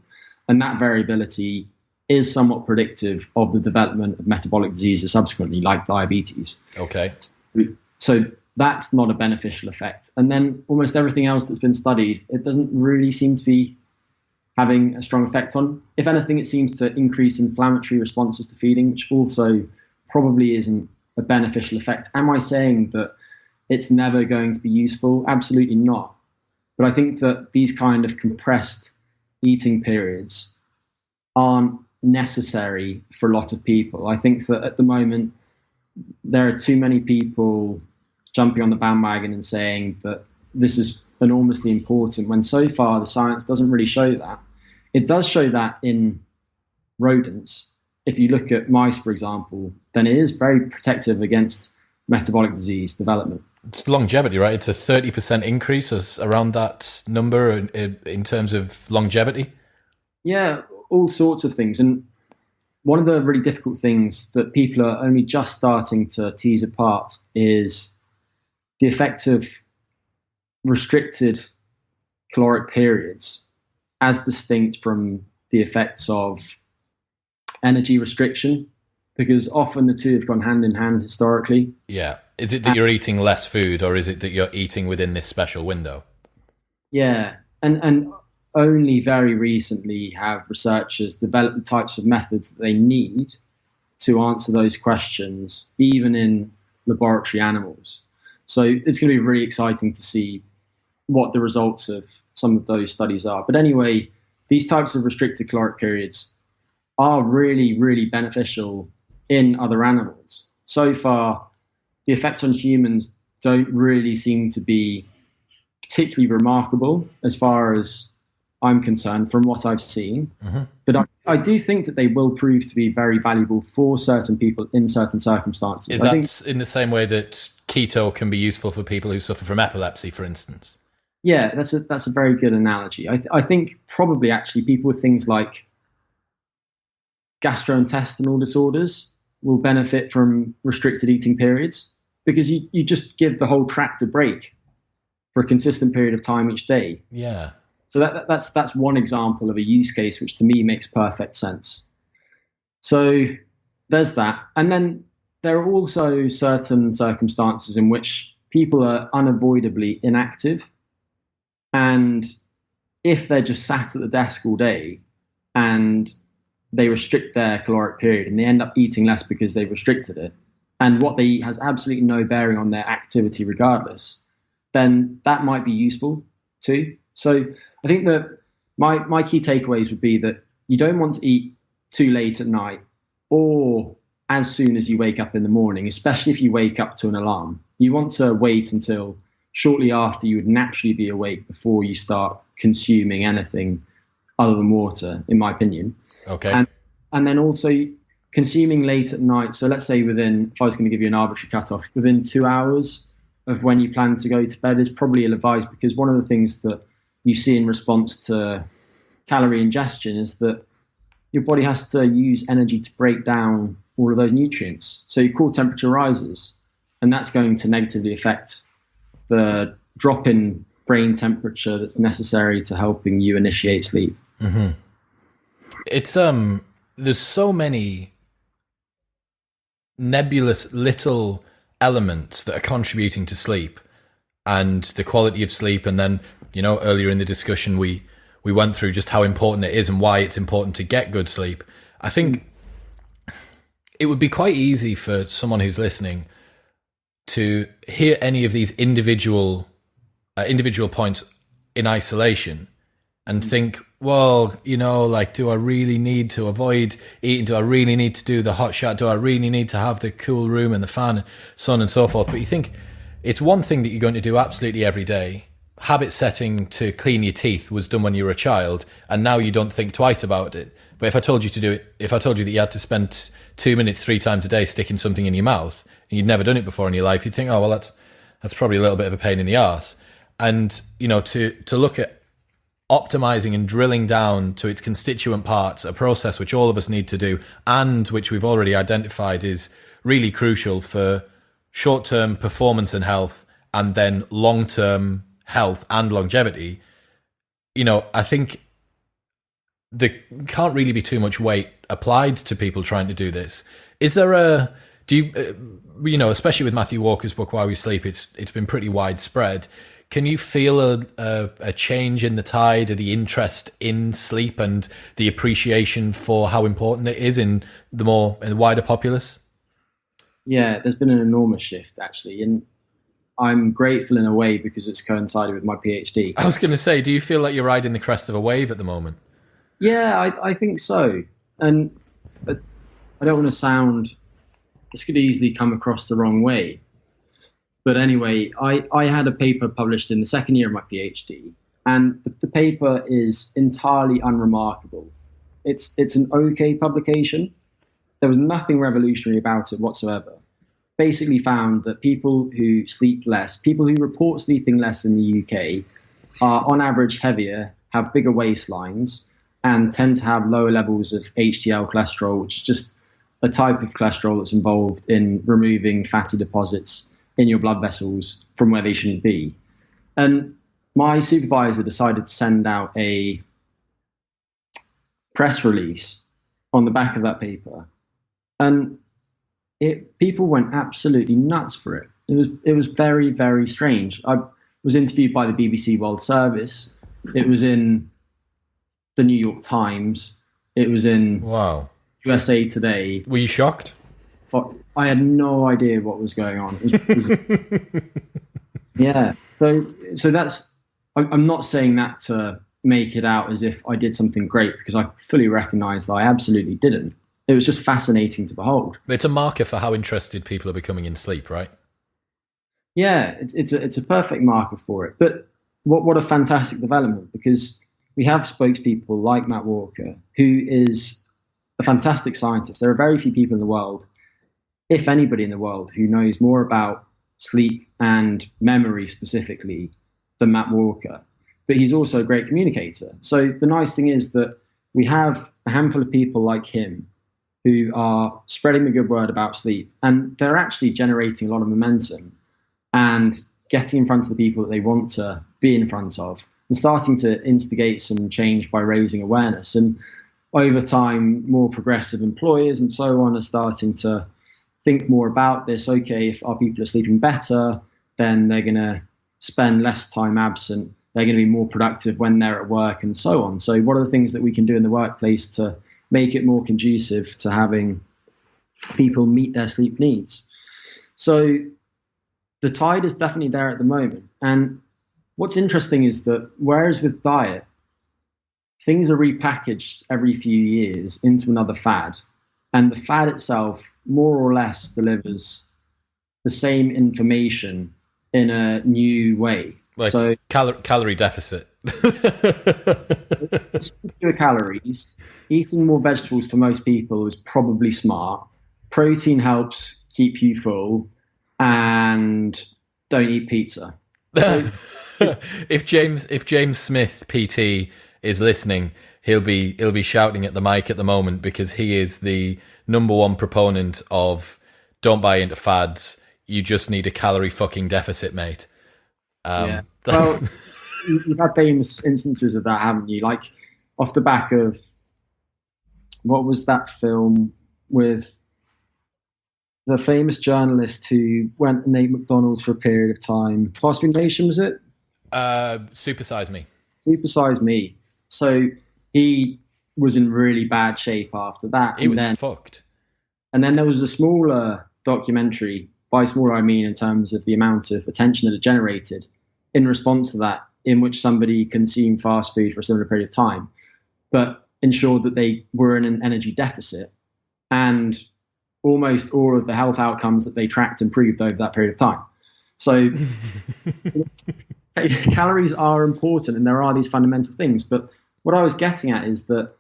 and that variability is somewhat predictive of the development of metabolic diseases subsequently, like diabetes. Okay. So that's not a beneficial effect. And then almost everything else that's been studied, it doesn't really seem to be having a strong effect on. If anything, it seems to increase inflammatory responses to feeding, which also probably isn't a beneficial effect. Am I saying that it's never going to be useful? Absolutely not. But I think that these kind of compressed eating periods aren't necessary for a lot of people. I think that at the moment, there are too many people jumping on the bandwagon and saying that this is enormously important, when so far the science doesn't really show that. It does show that in rodents. If you look at mice, for example, then it is very protective against metabolic disease development. It's longevity, right? It's a 30% increase around that number in terms of longevity. Yeah, all sorts of things. And one of the really difficult things that people are only just starting to tease apart is the effect of restricted caloric periods as distinct from the effects of energy restriction, because often the two have gone hand in hand historically. Yeah. Is it that you're eating less food, or is it that you're eating within this special window? Yeah. And only very recently have researchers developed the types of methods that they need to answer those questions, even in laboratory animals. So it's going to be really exciting to see what the results of some of those studies are. But anyway, these types of restricted caloric periods are really, really beneficial in other animals. So far, the effects on humans don't really seem to be particularly remarkable as far as I'm concerned from what I've seen. Mm-hmm. But I do think that they will prove to be very valuable for certain people in certain circumstances. Is that in the same way that keto can be useful for people who suffer from epilepsy, for instance? Yeah, that's a very good analogy. I think probably actually people with things like gastrointestinal disorders will benefit from restricted eating periods, because you just give the whole tract a break for a consistent period of time each day. Yeah. So that's one example of a use case which to me makes perfect sense. So there's that. And then there are also certain circumstances in which people are unavoidably inactive. And if they're just sat at the desk all day and they restrict their caloric period and they end up eating less because they've restricted it, and what they eat has absolutely no bearing on their activity regardless, then that might be useful too. So I think that my key takeaways would be that you don't want to eat too late at night or as soon as you wake up in the morning, especially if you wake up to an alarm. You want to wait until shortly after you would naturally be awake before you start consuming anything other than water, in my opinion. Okay. And then also consuming late at night. So let's say if I was going to give you an arbitrary cutoff, within 2 hours of when you plan to go to bed is probably ill-advised, because one of the things that you see in response to calorie ingestion is that your body has to use energy to break down all of those nutrients. So your core temperature rises, and that's going to negatively affect the drop in brain temperature that's necessary to helping you initiate sleep. Mm-hmm. It's there's so many nebulous little elements that are contributing to sleep and the quality of sleep. And then, earlier in the discussion, we went through just how important it is and why it's important to get good sleep. I think it would be quite easy for someone who's listening to hear any of these individual points in isolation and think, well, do I really need to avoid eating? Do I really need to do the hot shower? Do I really need to have the cool room and the fan, so on and so forth? But you think it's one thing that you're going to do absolutely every day. Habit setting to clean your teeth was done when you were a child, and now you don't think twice about it. But if I told you to do it, if I told you that you had to spend 2 minutes 3 times a day sticking something in your mouth, and you'd never done it before in your life, you'd think, oh, well, that's probably a little bit of a pain in the arse. And, to look at optimizing and drilling down to its constituent parts, a process which all of us need to do and which we've already identified is really crucial for short-term performance and health, and then long-term health and longevity. I think there can't really be too much weight applied to people trying to do this. Is there especially with Matthew Walker's book, Why We Sleep, it's been pretty widespread. Can you feel a change in the tide of the interest in sleep and the appreciation for how important it is in the wider populace? Yeah, there's been an enormous shift actually, and I'm grateful in a way because it's coincided with my PhD. I was going to say, do you feel like you're riding the crest of a wave at the moment? Yeah, I think so. And I don't want to sound, this could easily come across the wrong way. But anyway, I had a paper published in the second year of my PhD, and the paper is entirely unremarkable. It's an okay publication. There was nothing revolutionary about it whatsoever. Basically found that people who sleep less, people who report sleeping less in the UK, are on average heavier, have bigger waistlines, and tend to have lower levels of HDL cholesterol, which is just a type of cholesterol that's involved in removing fatty deposits in your blood vessels from where they shouldn't be. And my supervisor decided to send out a press release on the back of that paper. And people went absolutely nuts for it. It was very, very strange. I was interviewed by the BBC World Service. It was in the New York Times. It was in USA Today. Were you shocked? I had no idea what was going on. Yeah. So that's. I'm not saying that to make it out as if I did something great, because I fully recognise that I absolutely didn't. It was just fascinating to behold. It's a marker for how interested people are becoming in sleep, right? Yeah, it's a perfect marker for it. But what a fantastic development, because we have spokespeople like Matt Walker, who is a fantastic scientist. There are very few people in the world, if anybody in the world, who knows more about sleep and memory specifically than Matt Walker. But he's also a great communicator. So the nice thing is that we have a handful of people like him who are spreading the good word about sleep, and they're actually generating a lot of momentum and getting in front of the people that they want to be in front of, and starting to instigate some change by raising awareness. And over time, more progressive employers and so on are starting to think more about this. Okay, if our people are sleeping better, then they're going to spend less time absent. They're going to be more productive when they're at work and so on. So what are the things that we can do in the workplace to make it more conducive to having people meet their sleep needs? So the tide is definitely there at the moment. And what's interesting is that whereas with diet, things are repackaged every few years into another fad, and the fad itself more or less delivers the same information in a new way. Like so, calorie deficit. Fewer calories. Eating more vegetables for most people is probably smart. Protein helps keep you full, and don't eat pizza. So, if James Smith PT is listening, he'll be shouting at the mic at the moment, because he is the number one proponent of don't buy into fads. You just need a calorie fucking deficit, mate. Yeah. Well, you've had famous instances of that, haven't you? Like off the back of, what was that film with the famous journalist who went and ate McDonald's for a period of time? Fast Food Nation, was it? Super Size Me. Super Size Me. So he was in really bad shape after that. He was fucked. And then there was a smaller documentary. By smaller, I mean in terms of the amount of attention that it generated in response to that, in which somebody consumed fast food for a similar period of time, but ensured that they were in an energy deficit, and almost all of the health outcomes that they tracked improved over that period of time. So calories are important, and there are these fundamental things. But what I was getting at is that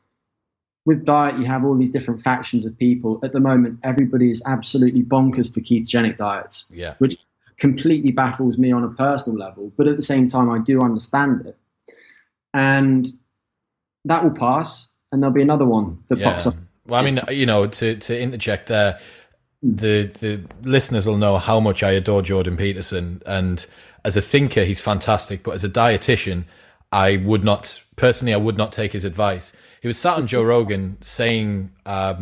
with diet, you have all these different factions of people. At the moment, everybody is absolutely bonkers for ketogenic diets, which completely baffles me on a personal level. But at the same time, I do understand it. And that will pass, and there'll be another one that pops up. Well, I mean, to interject there, the listeners will know how much I adore Jordan Peterson. And as a thinker, he's fantastic. But as a dietitian, I would not take his advice. He was sat on Joe Rogan saying a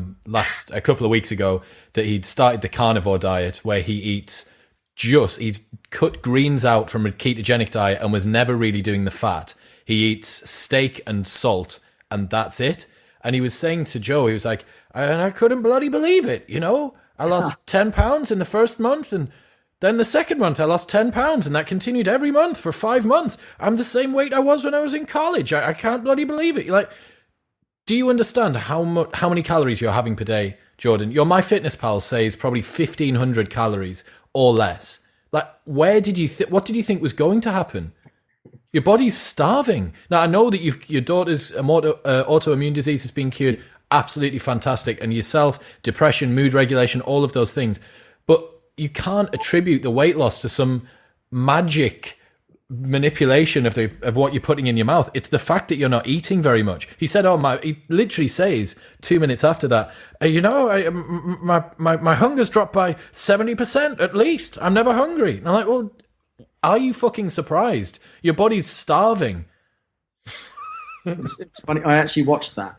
couple of weeks ago that he'd started the carnivore diet, where he eats he's cut greens out from a ketogenic diet and was never really doing the fat. He eats steak and salt, and that's it. And he was saying to Joe, he was like, I couldn't bloody believe it, you know? I lost 10 pounds in the first month, and then the second month I lost 10 pounds, and that continued every month for 5 months. I'm the same weight I was when I was in college. I can't bloody believe it. You're like, do you understand how many calories you're having per day, Jordan? Your MyFitnessPal says probably 1,500 calories or less. Like, what did you think was going to happen? Your body's starving. Now, I know that your daughter's autoimmune disease has been cured. Absolutely fantastic. And yourself, depression, mood regulation, all of those things. But you can't attribute the weight loss to some magic manipulation of what you're putting in your mouth. It's the fact that you're not eating very much. He said, he literally says 2 minutes after that, my hunger's dropped by 70% at least. I'm never hungry. And I'm like, well, are you fucking surprised? Your body's starving. It's funny. I actually watched that.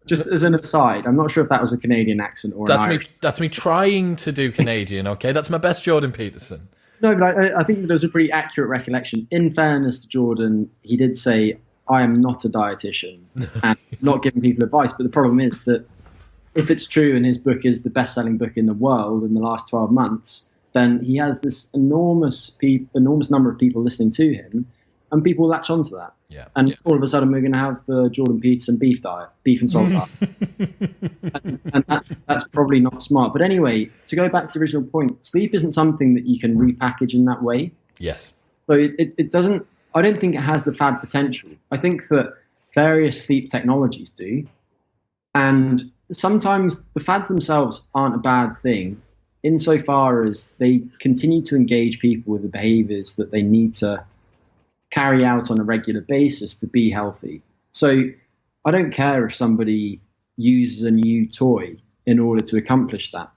Just as an aside, I'm not sure if that was a Canadian accent or an Irish. That's me trying to do Canadian, okay? That's my best Jordan Peterson. No, but I think there's a pretty accurate recollection. In fairness to Jordan, he did say, I am not a dietitian and not giving people advice. But the problem is that if it's true and his book is the best-selling book in the world in the last 12 months, then he has this enormous number of people listening to him, and people latch onto that. Yeah. And all of a sudden, we're going to have the Jordan Peterson beef and salt diet. and that's probably not smart. But anyway, to go back to the original point, sleep isn't something that you can repackage in that way. Yes. So it doesn't. I don't think it has the fad potential. I think that various sleep technologies do, and sometimes the fads themselves aren't a bad thing, insofar as they continue to engage people with the behaviors that they need to carry out on a regular basis to be healthy. So I don't care if somebody uses a new toy in order to accomplish that.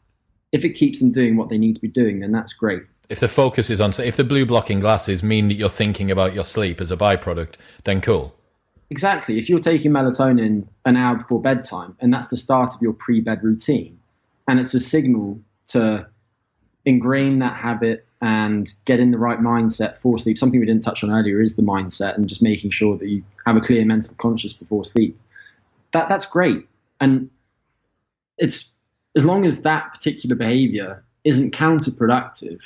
If it keeps them doing what they need to be doing, then that's great. If the focus is on, if the blue blocking glasses mean that you're thinking about your sleep as a byproduct, then cool. Exactly. If you're taking melatonin an hour before bedtime, and that's the start of your pre-bed routine, and it's a signal to ingrain that habit and get in the right mindset for sleep. Something we didn't touch on earlier is the mindset and just making sure that you have a clear mental conscience before sleep. That's great. And it's as long as that particular behavior isn't counterproductive,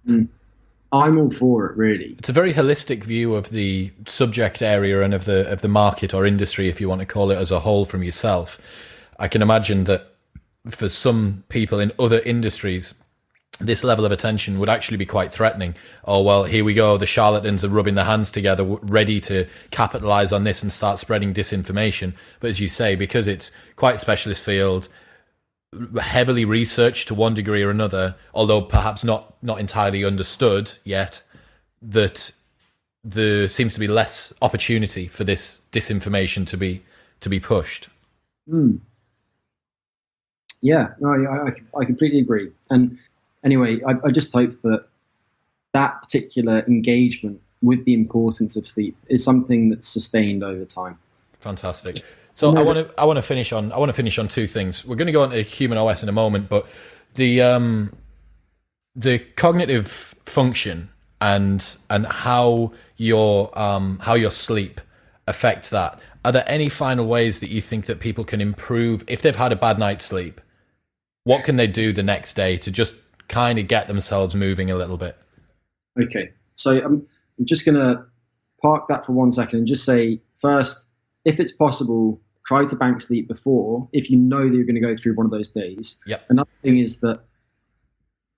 I'm all for it, really. It's a very holistic view of the subject area and of the market or industry, if you want to call it, as a whole from yourself. I can imagine that for some people in other industries, this level of attention would actually be quite threatening. Oh, well, here we go. The charlatans are rubbing their hands together, ready to capitalize on this and start spreading disinformation. But as you say, because it's quite a specialist field, heavily researched to one degree or another, although perhaps not entirely understood yet, that there seems to be less opportunity for this disinformation to be pushed. Yeah, no, I completely agree. And anyway, I just hope that particular engagement with the importance of sleep is something that's sustained over time. Fantastic. So I want to finish on two things. We're going to go on to HumanOS in a moment, but the cognitive function and how your sleep affects that. Are there any final ways that you think that people can improve if they've had a bad night's sleep? What can they do the next day to just kind of get themselves moving a little bit? Okay, so I'm just going to park that for 1 second and just say, first, if it's possible, try to bank sleep before, if you know that you're going to go through one of those days. Yep. Another thing is that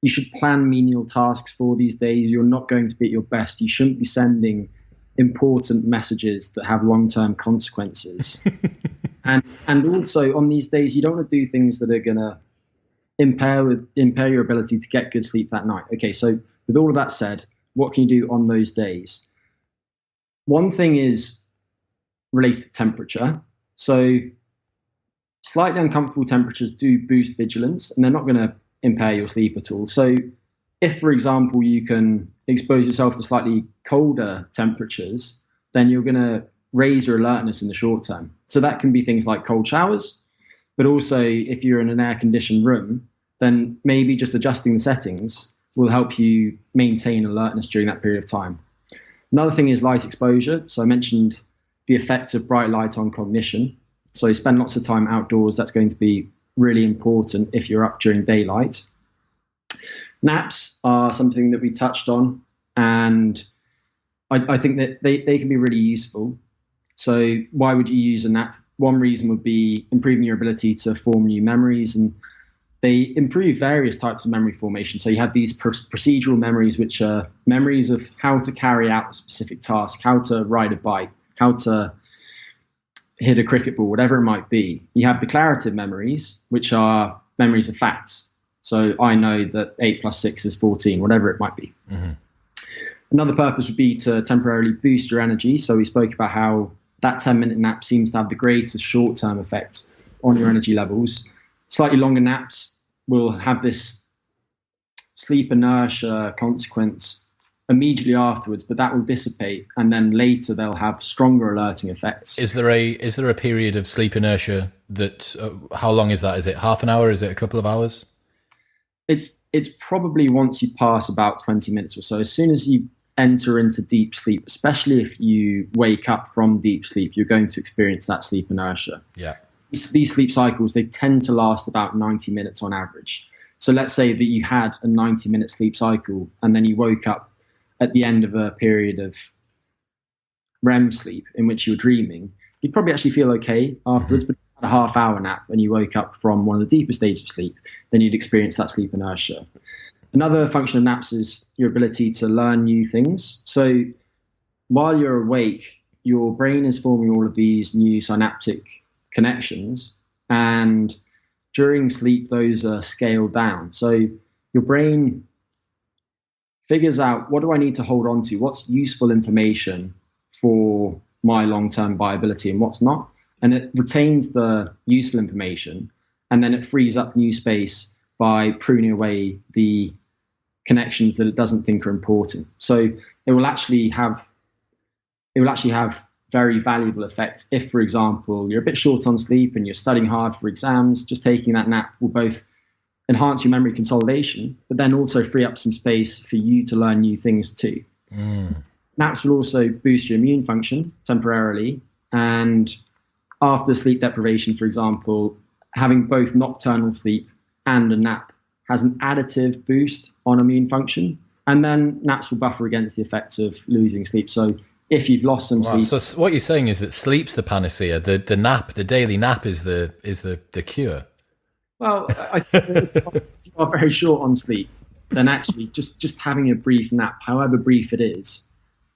you should plan menial tasks for these days. You're not going to be at your best. You shouldn't be sending important messages that have long-term consequences. and also on these days, you don't want to do things that are going to impair your ability to get good sleep that night. Okay, so with all of that said, what can you do on those days? One thing is related to temperature. So slightly uncomfortable temperatures do boost vigilance, and they're not going to impair your sleep at all. So if, for example, you can expose yourself to slightly colder temperatures, then you're going to raise your alertness in the short term. So that can be things like cold showers, but also if you're in an air-conditioned room, then maybe just adjusting the settings will help you maintain alertness during that period of time. Another thing is light exposure. So I mentioned the effects of bright light on cognition. So you spend lots of time outdoors. That's going to be really important if you're up during daylight. Naps are something that we touched on, and I think that they can be really useful. So why would you use a nap? One reason would be improving your ability to form new memories, and they improve various types of memory formation. So you have these procedural memories, which are memories of how to carry out a specific task, how to ride a bike, how to hit a cricket ball, whatever it might be. You have declarative memories, which are memories of facts. So I know that 8 + 6 is 14, whatever it might be. Mm-hmm. Another purpose would be to temporarily boost your energy. So we spoke about how that 10-minute nap seems to have the greatest short-term effect on your energy levels. Slightly longer naps will have this sleep inertia consequence immediately afterwards, but that will dissipate, and then later they'll have stronger alerting effects. Is there a period of sleep inertia that how long is that? Is it half an hour? Is it a couple of hours? It's probably once you pass about 20 minutes or so. As soon as you enter into deep sleep, especially if you wake up from deep sleep, you're going to experience that sleep inertia. Yeah. These sleep cycles, they tend to last about 90 minutes on average. So let's say that you had a 90-minute sleep cycle and then you woke up at the end of a period of REM sleep in which you were dreaming. You'd probably actually feel okay afterwards, but if you had a half-hour nap and you woke up from one of the deeper stages of sleep, then you'd experience that sleep inertia. Another function of naps is your ability to learn new things. So while you're awake, your brain is forming all of these new synaptic connections, and during sleep, those are scaled down. So your brain figures out, what do I need to hold on to? What's useful information for my long-term viability and what's not? And it retains the useful information, and then it frees up new space by pruning away the connections that it doesn't think are important. So it will actually have very valuable effects. If, for example, you're a bit short on sleep and you're studying hard for exams, just taking that nap will both enhance your memory consolidation, but then also free up some space for you to learn new things too. Naps will also boost your immune function temporarily. And after sleep deprivation, for example, having both nocturnal sleep and a nap has an additive boost on immune function. And then naps will buffer against the effects of losing sleep. So if you've lost some sleep. So what you're saying is that sleep's the panacea. The nap, the daily nap is the cure. Well, if you are very short on sleep, then actually just having a brief nap, however brief it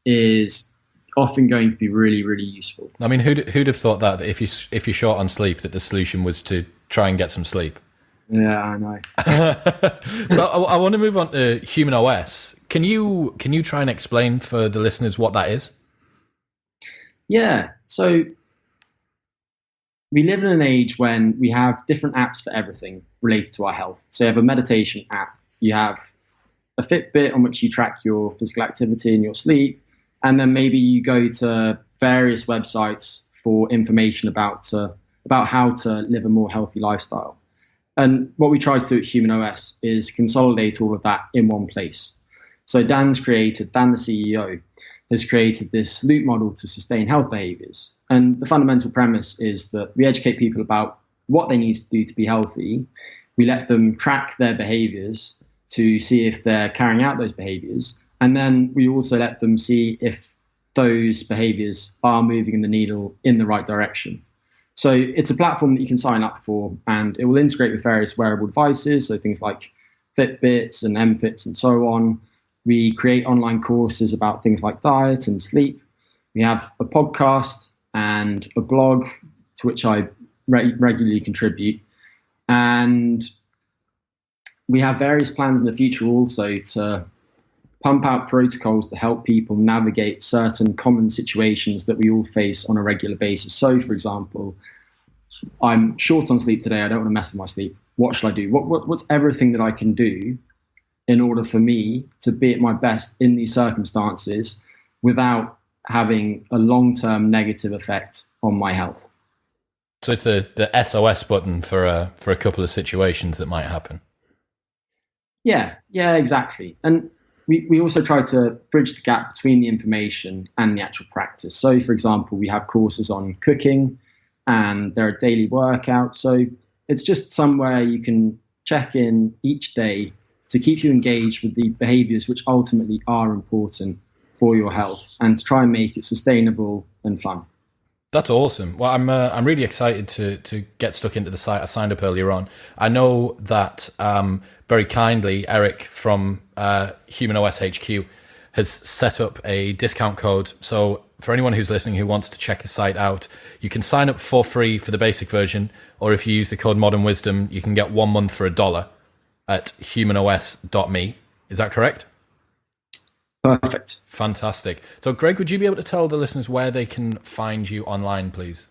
is often going to be really, really useful. I mean, who'd have thought that if you're short on sleep, that the solution was to try and get some sleep? Yeah, I know. So I want to move on to HumanOS. Can you try and explain for the listeners what that is? Yeah. So we live in an age when we have different apps for everything related to our health. So you have a meditation app, you have a Fitbit on which you track your physical activity and your sleep, and then maybe you go to various websites for information about how to live a more healthy lifestyle. And what we try to do at HumanOS is consolidate all of that in one place. So Dan, the CEO, has created this loop model to sustain health behaviors. And the fundamental premise is that we educate people about what they need to do to be healthy. We let them track their behaviors to see if they're carrying out those behaviors. And then we also let them see if those behaviors are moving the needle in the right direction. So it's a platform that you can sign up for, and it will integrate with various wearable devices, so things like Fitbits and MFits and so on. We create online courses about things like diet and sleep. We have a podcast and a blog to which I regularly contribute. And we have various plans in the future also to pump out protocols to help people navigate certain common situations that we all face on a regular basis. So, for example, I'm short on sleep today. I don't want to mess with my sleep. What should I do? What's everything that I can do in order for me to be at my best in these circumstances without having a long-term negative effect on my health? So it's the SOS button for a couple of situations that might happen. Yeah, Yeah, exactly. And we also try to bridge the gap between the information and the actual practice. So, for example, we have courses on cooking and there are daily workouts. So it's just somewhere you can check in each day to keep you engaged with the behaviors which ultimately are important for your health and to try and make it sustainable and fun. That's awesome. Well, I'm really excited to get stuck into the site. I signed up earlier on. I know that very kindly Eric from HumanOS HQ has set up a discount code. So for anyone who's listening who wants to check the site out, you can sign up for free for the basic version, or if you use the code Modern Wisdom, you can get 1 month for $1 at humanos.me. Is that correct? Perfect. Fantastic. So, Greg, would you be able to tell the listeners where they can find you online, please?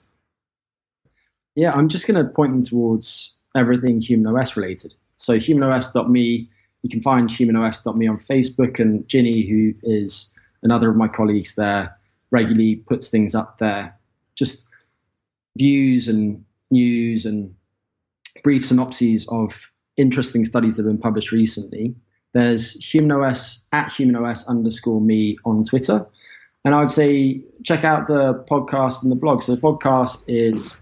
Yeah, I'm just going to point them towards everything HumanOS related. So humanos.me, you can find humanos.me on Facebook, and Ginny, who is another of my colleagues there, regularly puts things up there. Just views and news and brief synopses of interesting studies that have been published recently. There's HumanOS at HumanOS_me on Twitter. And I would say check out the podcast and the blog. So the podcast is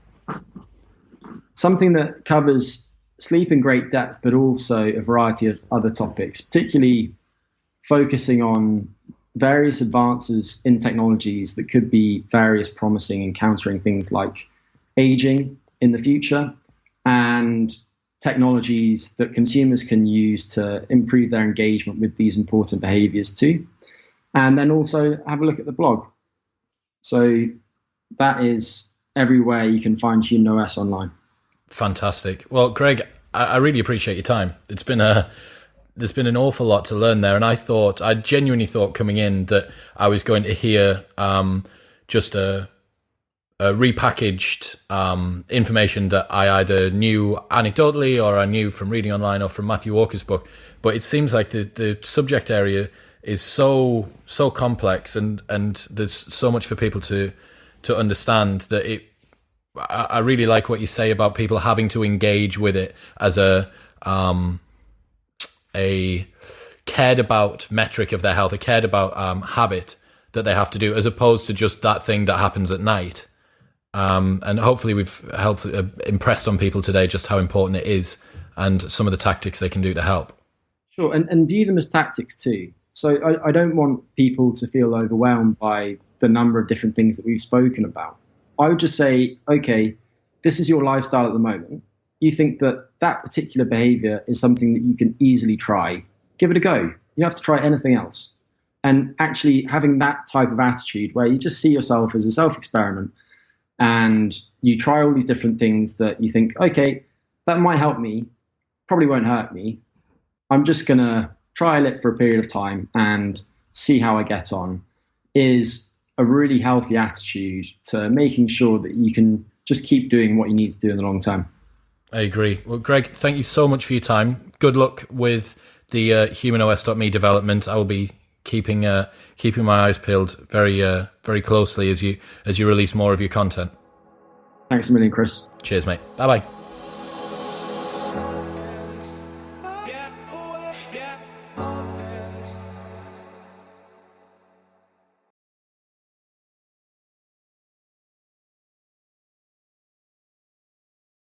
something that covers sleep in great depth, but also a variety of other topics, particularly focusing on various advances in technologies that could be various promising in countering things like aging in the future and technologies that consumers can use to improve their engagement with these important behaviors too. And then also have a look at the blog. So that is everywhere you can find HumanOS online. Fantastic. Well, Greg, I really appreciate your time. There's been an awful lot to learn there, and I genuinely thought coming in that I was going to hear just a repackaged information that I either knew anecdotally or I knew from reading online or from Matthew Walker's book. But it seems like the subject area is so complex and there's so much for people to understand that I really like what you say about people having to engage with it as a cared about metric of their health, a cared about habit that they have to do, as opposed to just that thing that happens at night. And hopefully we've helped impressed on people today just how important it is and some of the tactics they can do to help. Sure, and view them as tactics too. So I don't want people to feel overwhelmed by the number of different things that we've spoken about. I would just say, okay, this is your lifestyle at the moment. You think that particular behavior is something that you can easily try. Give it a go. You don't have to try anything else. And actually having that type of attitude where you just see yourself as a self-experiment and you try all these different things that you think, okay, that might help me, probably won't hurt me. I'm just going to trial it for a period of time and see how I get on, is a really healthy attitude to making sure that you can just keep doing what you need to do in the long term. I agree. Well, Greg, thank you so much for your time. Good luck with the HumanOS.me development. I will be keeping my eyes peeled very closely as you release more of your content. Thanks a million, Chris. Cheers, mate. Bye-bye. Yeah,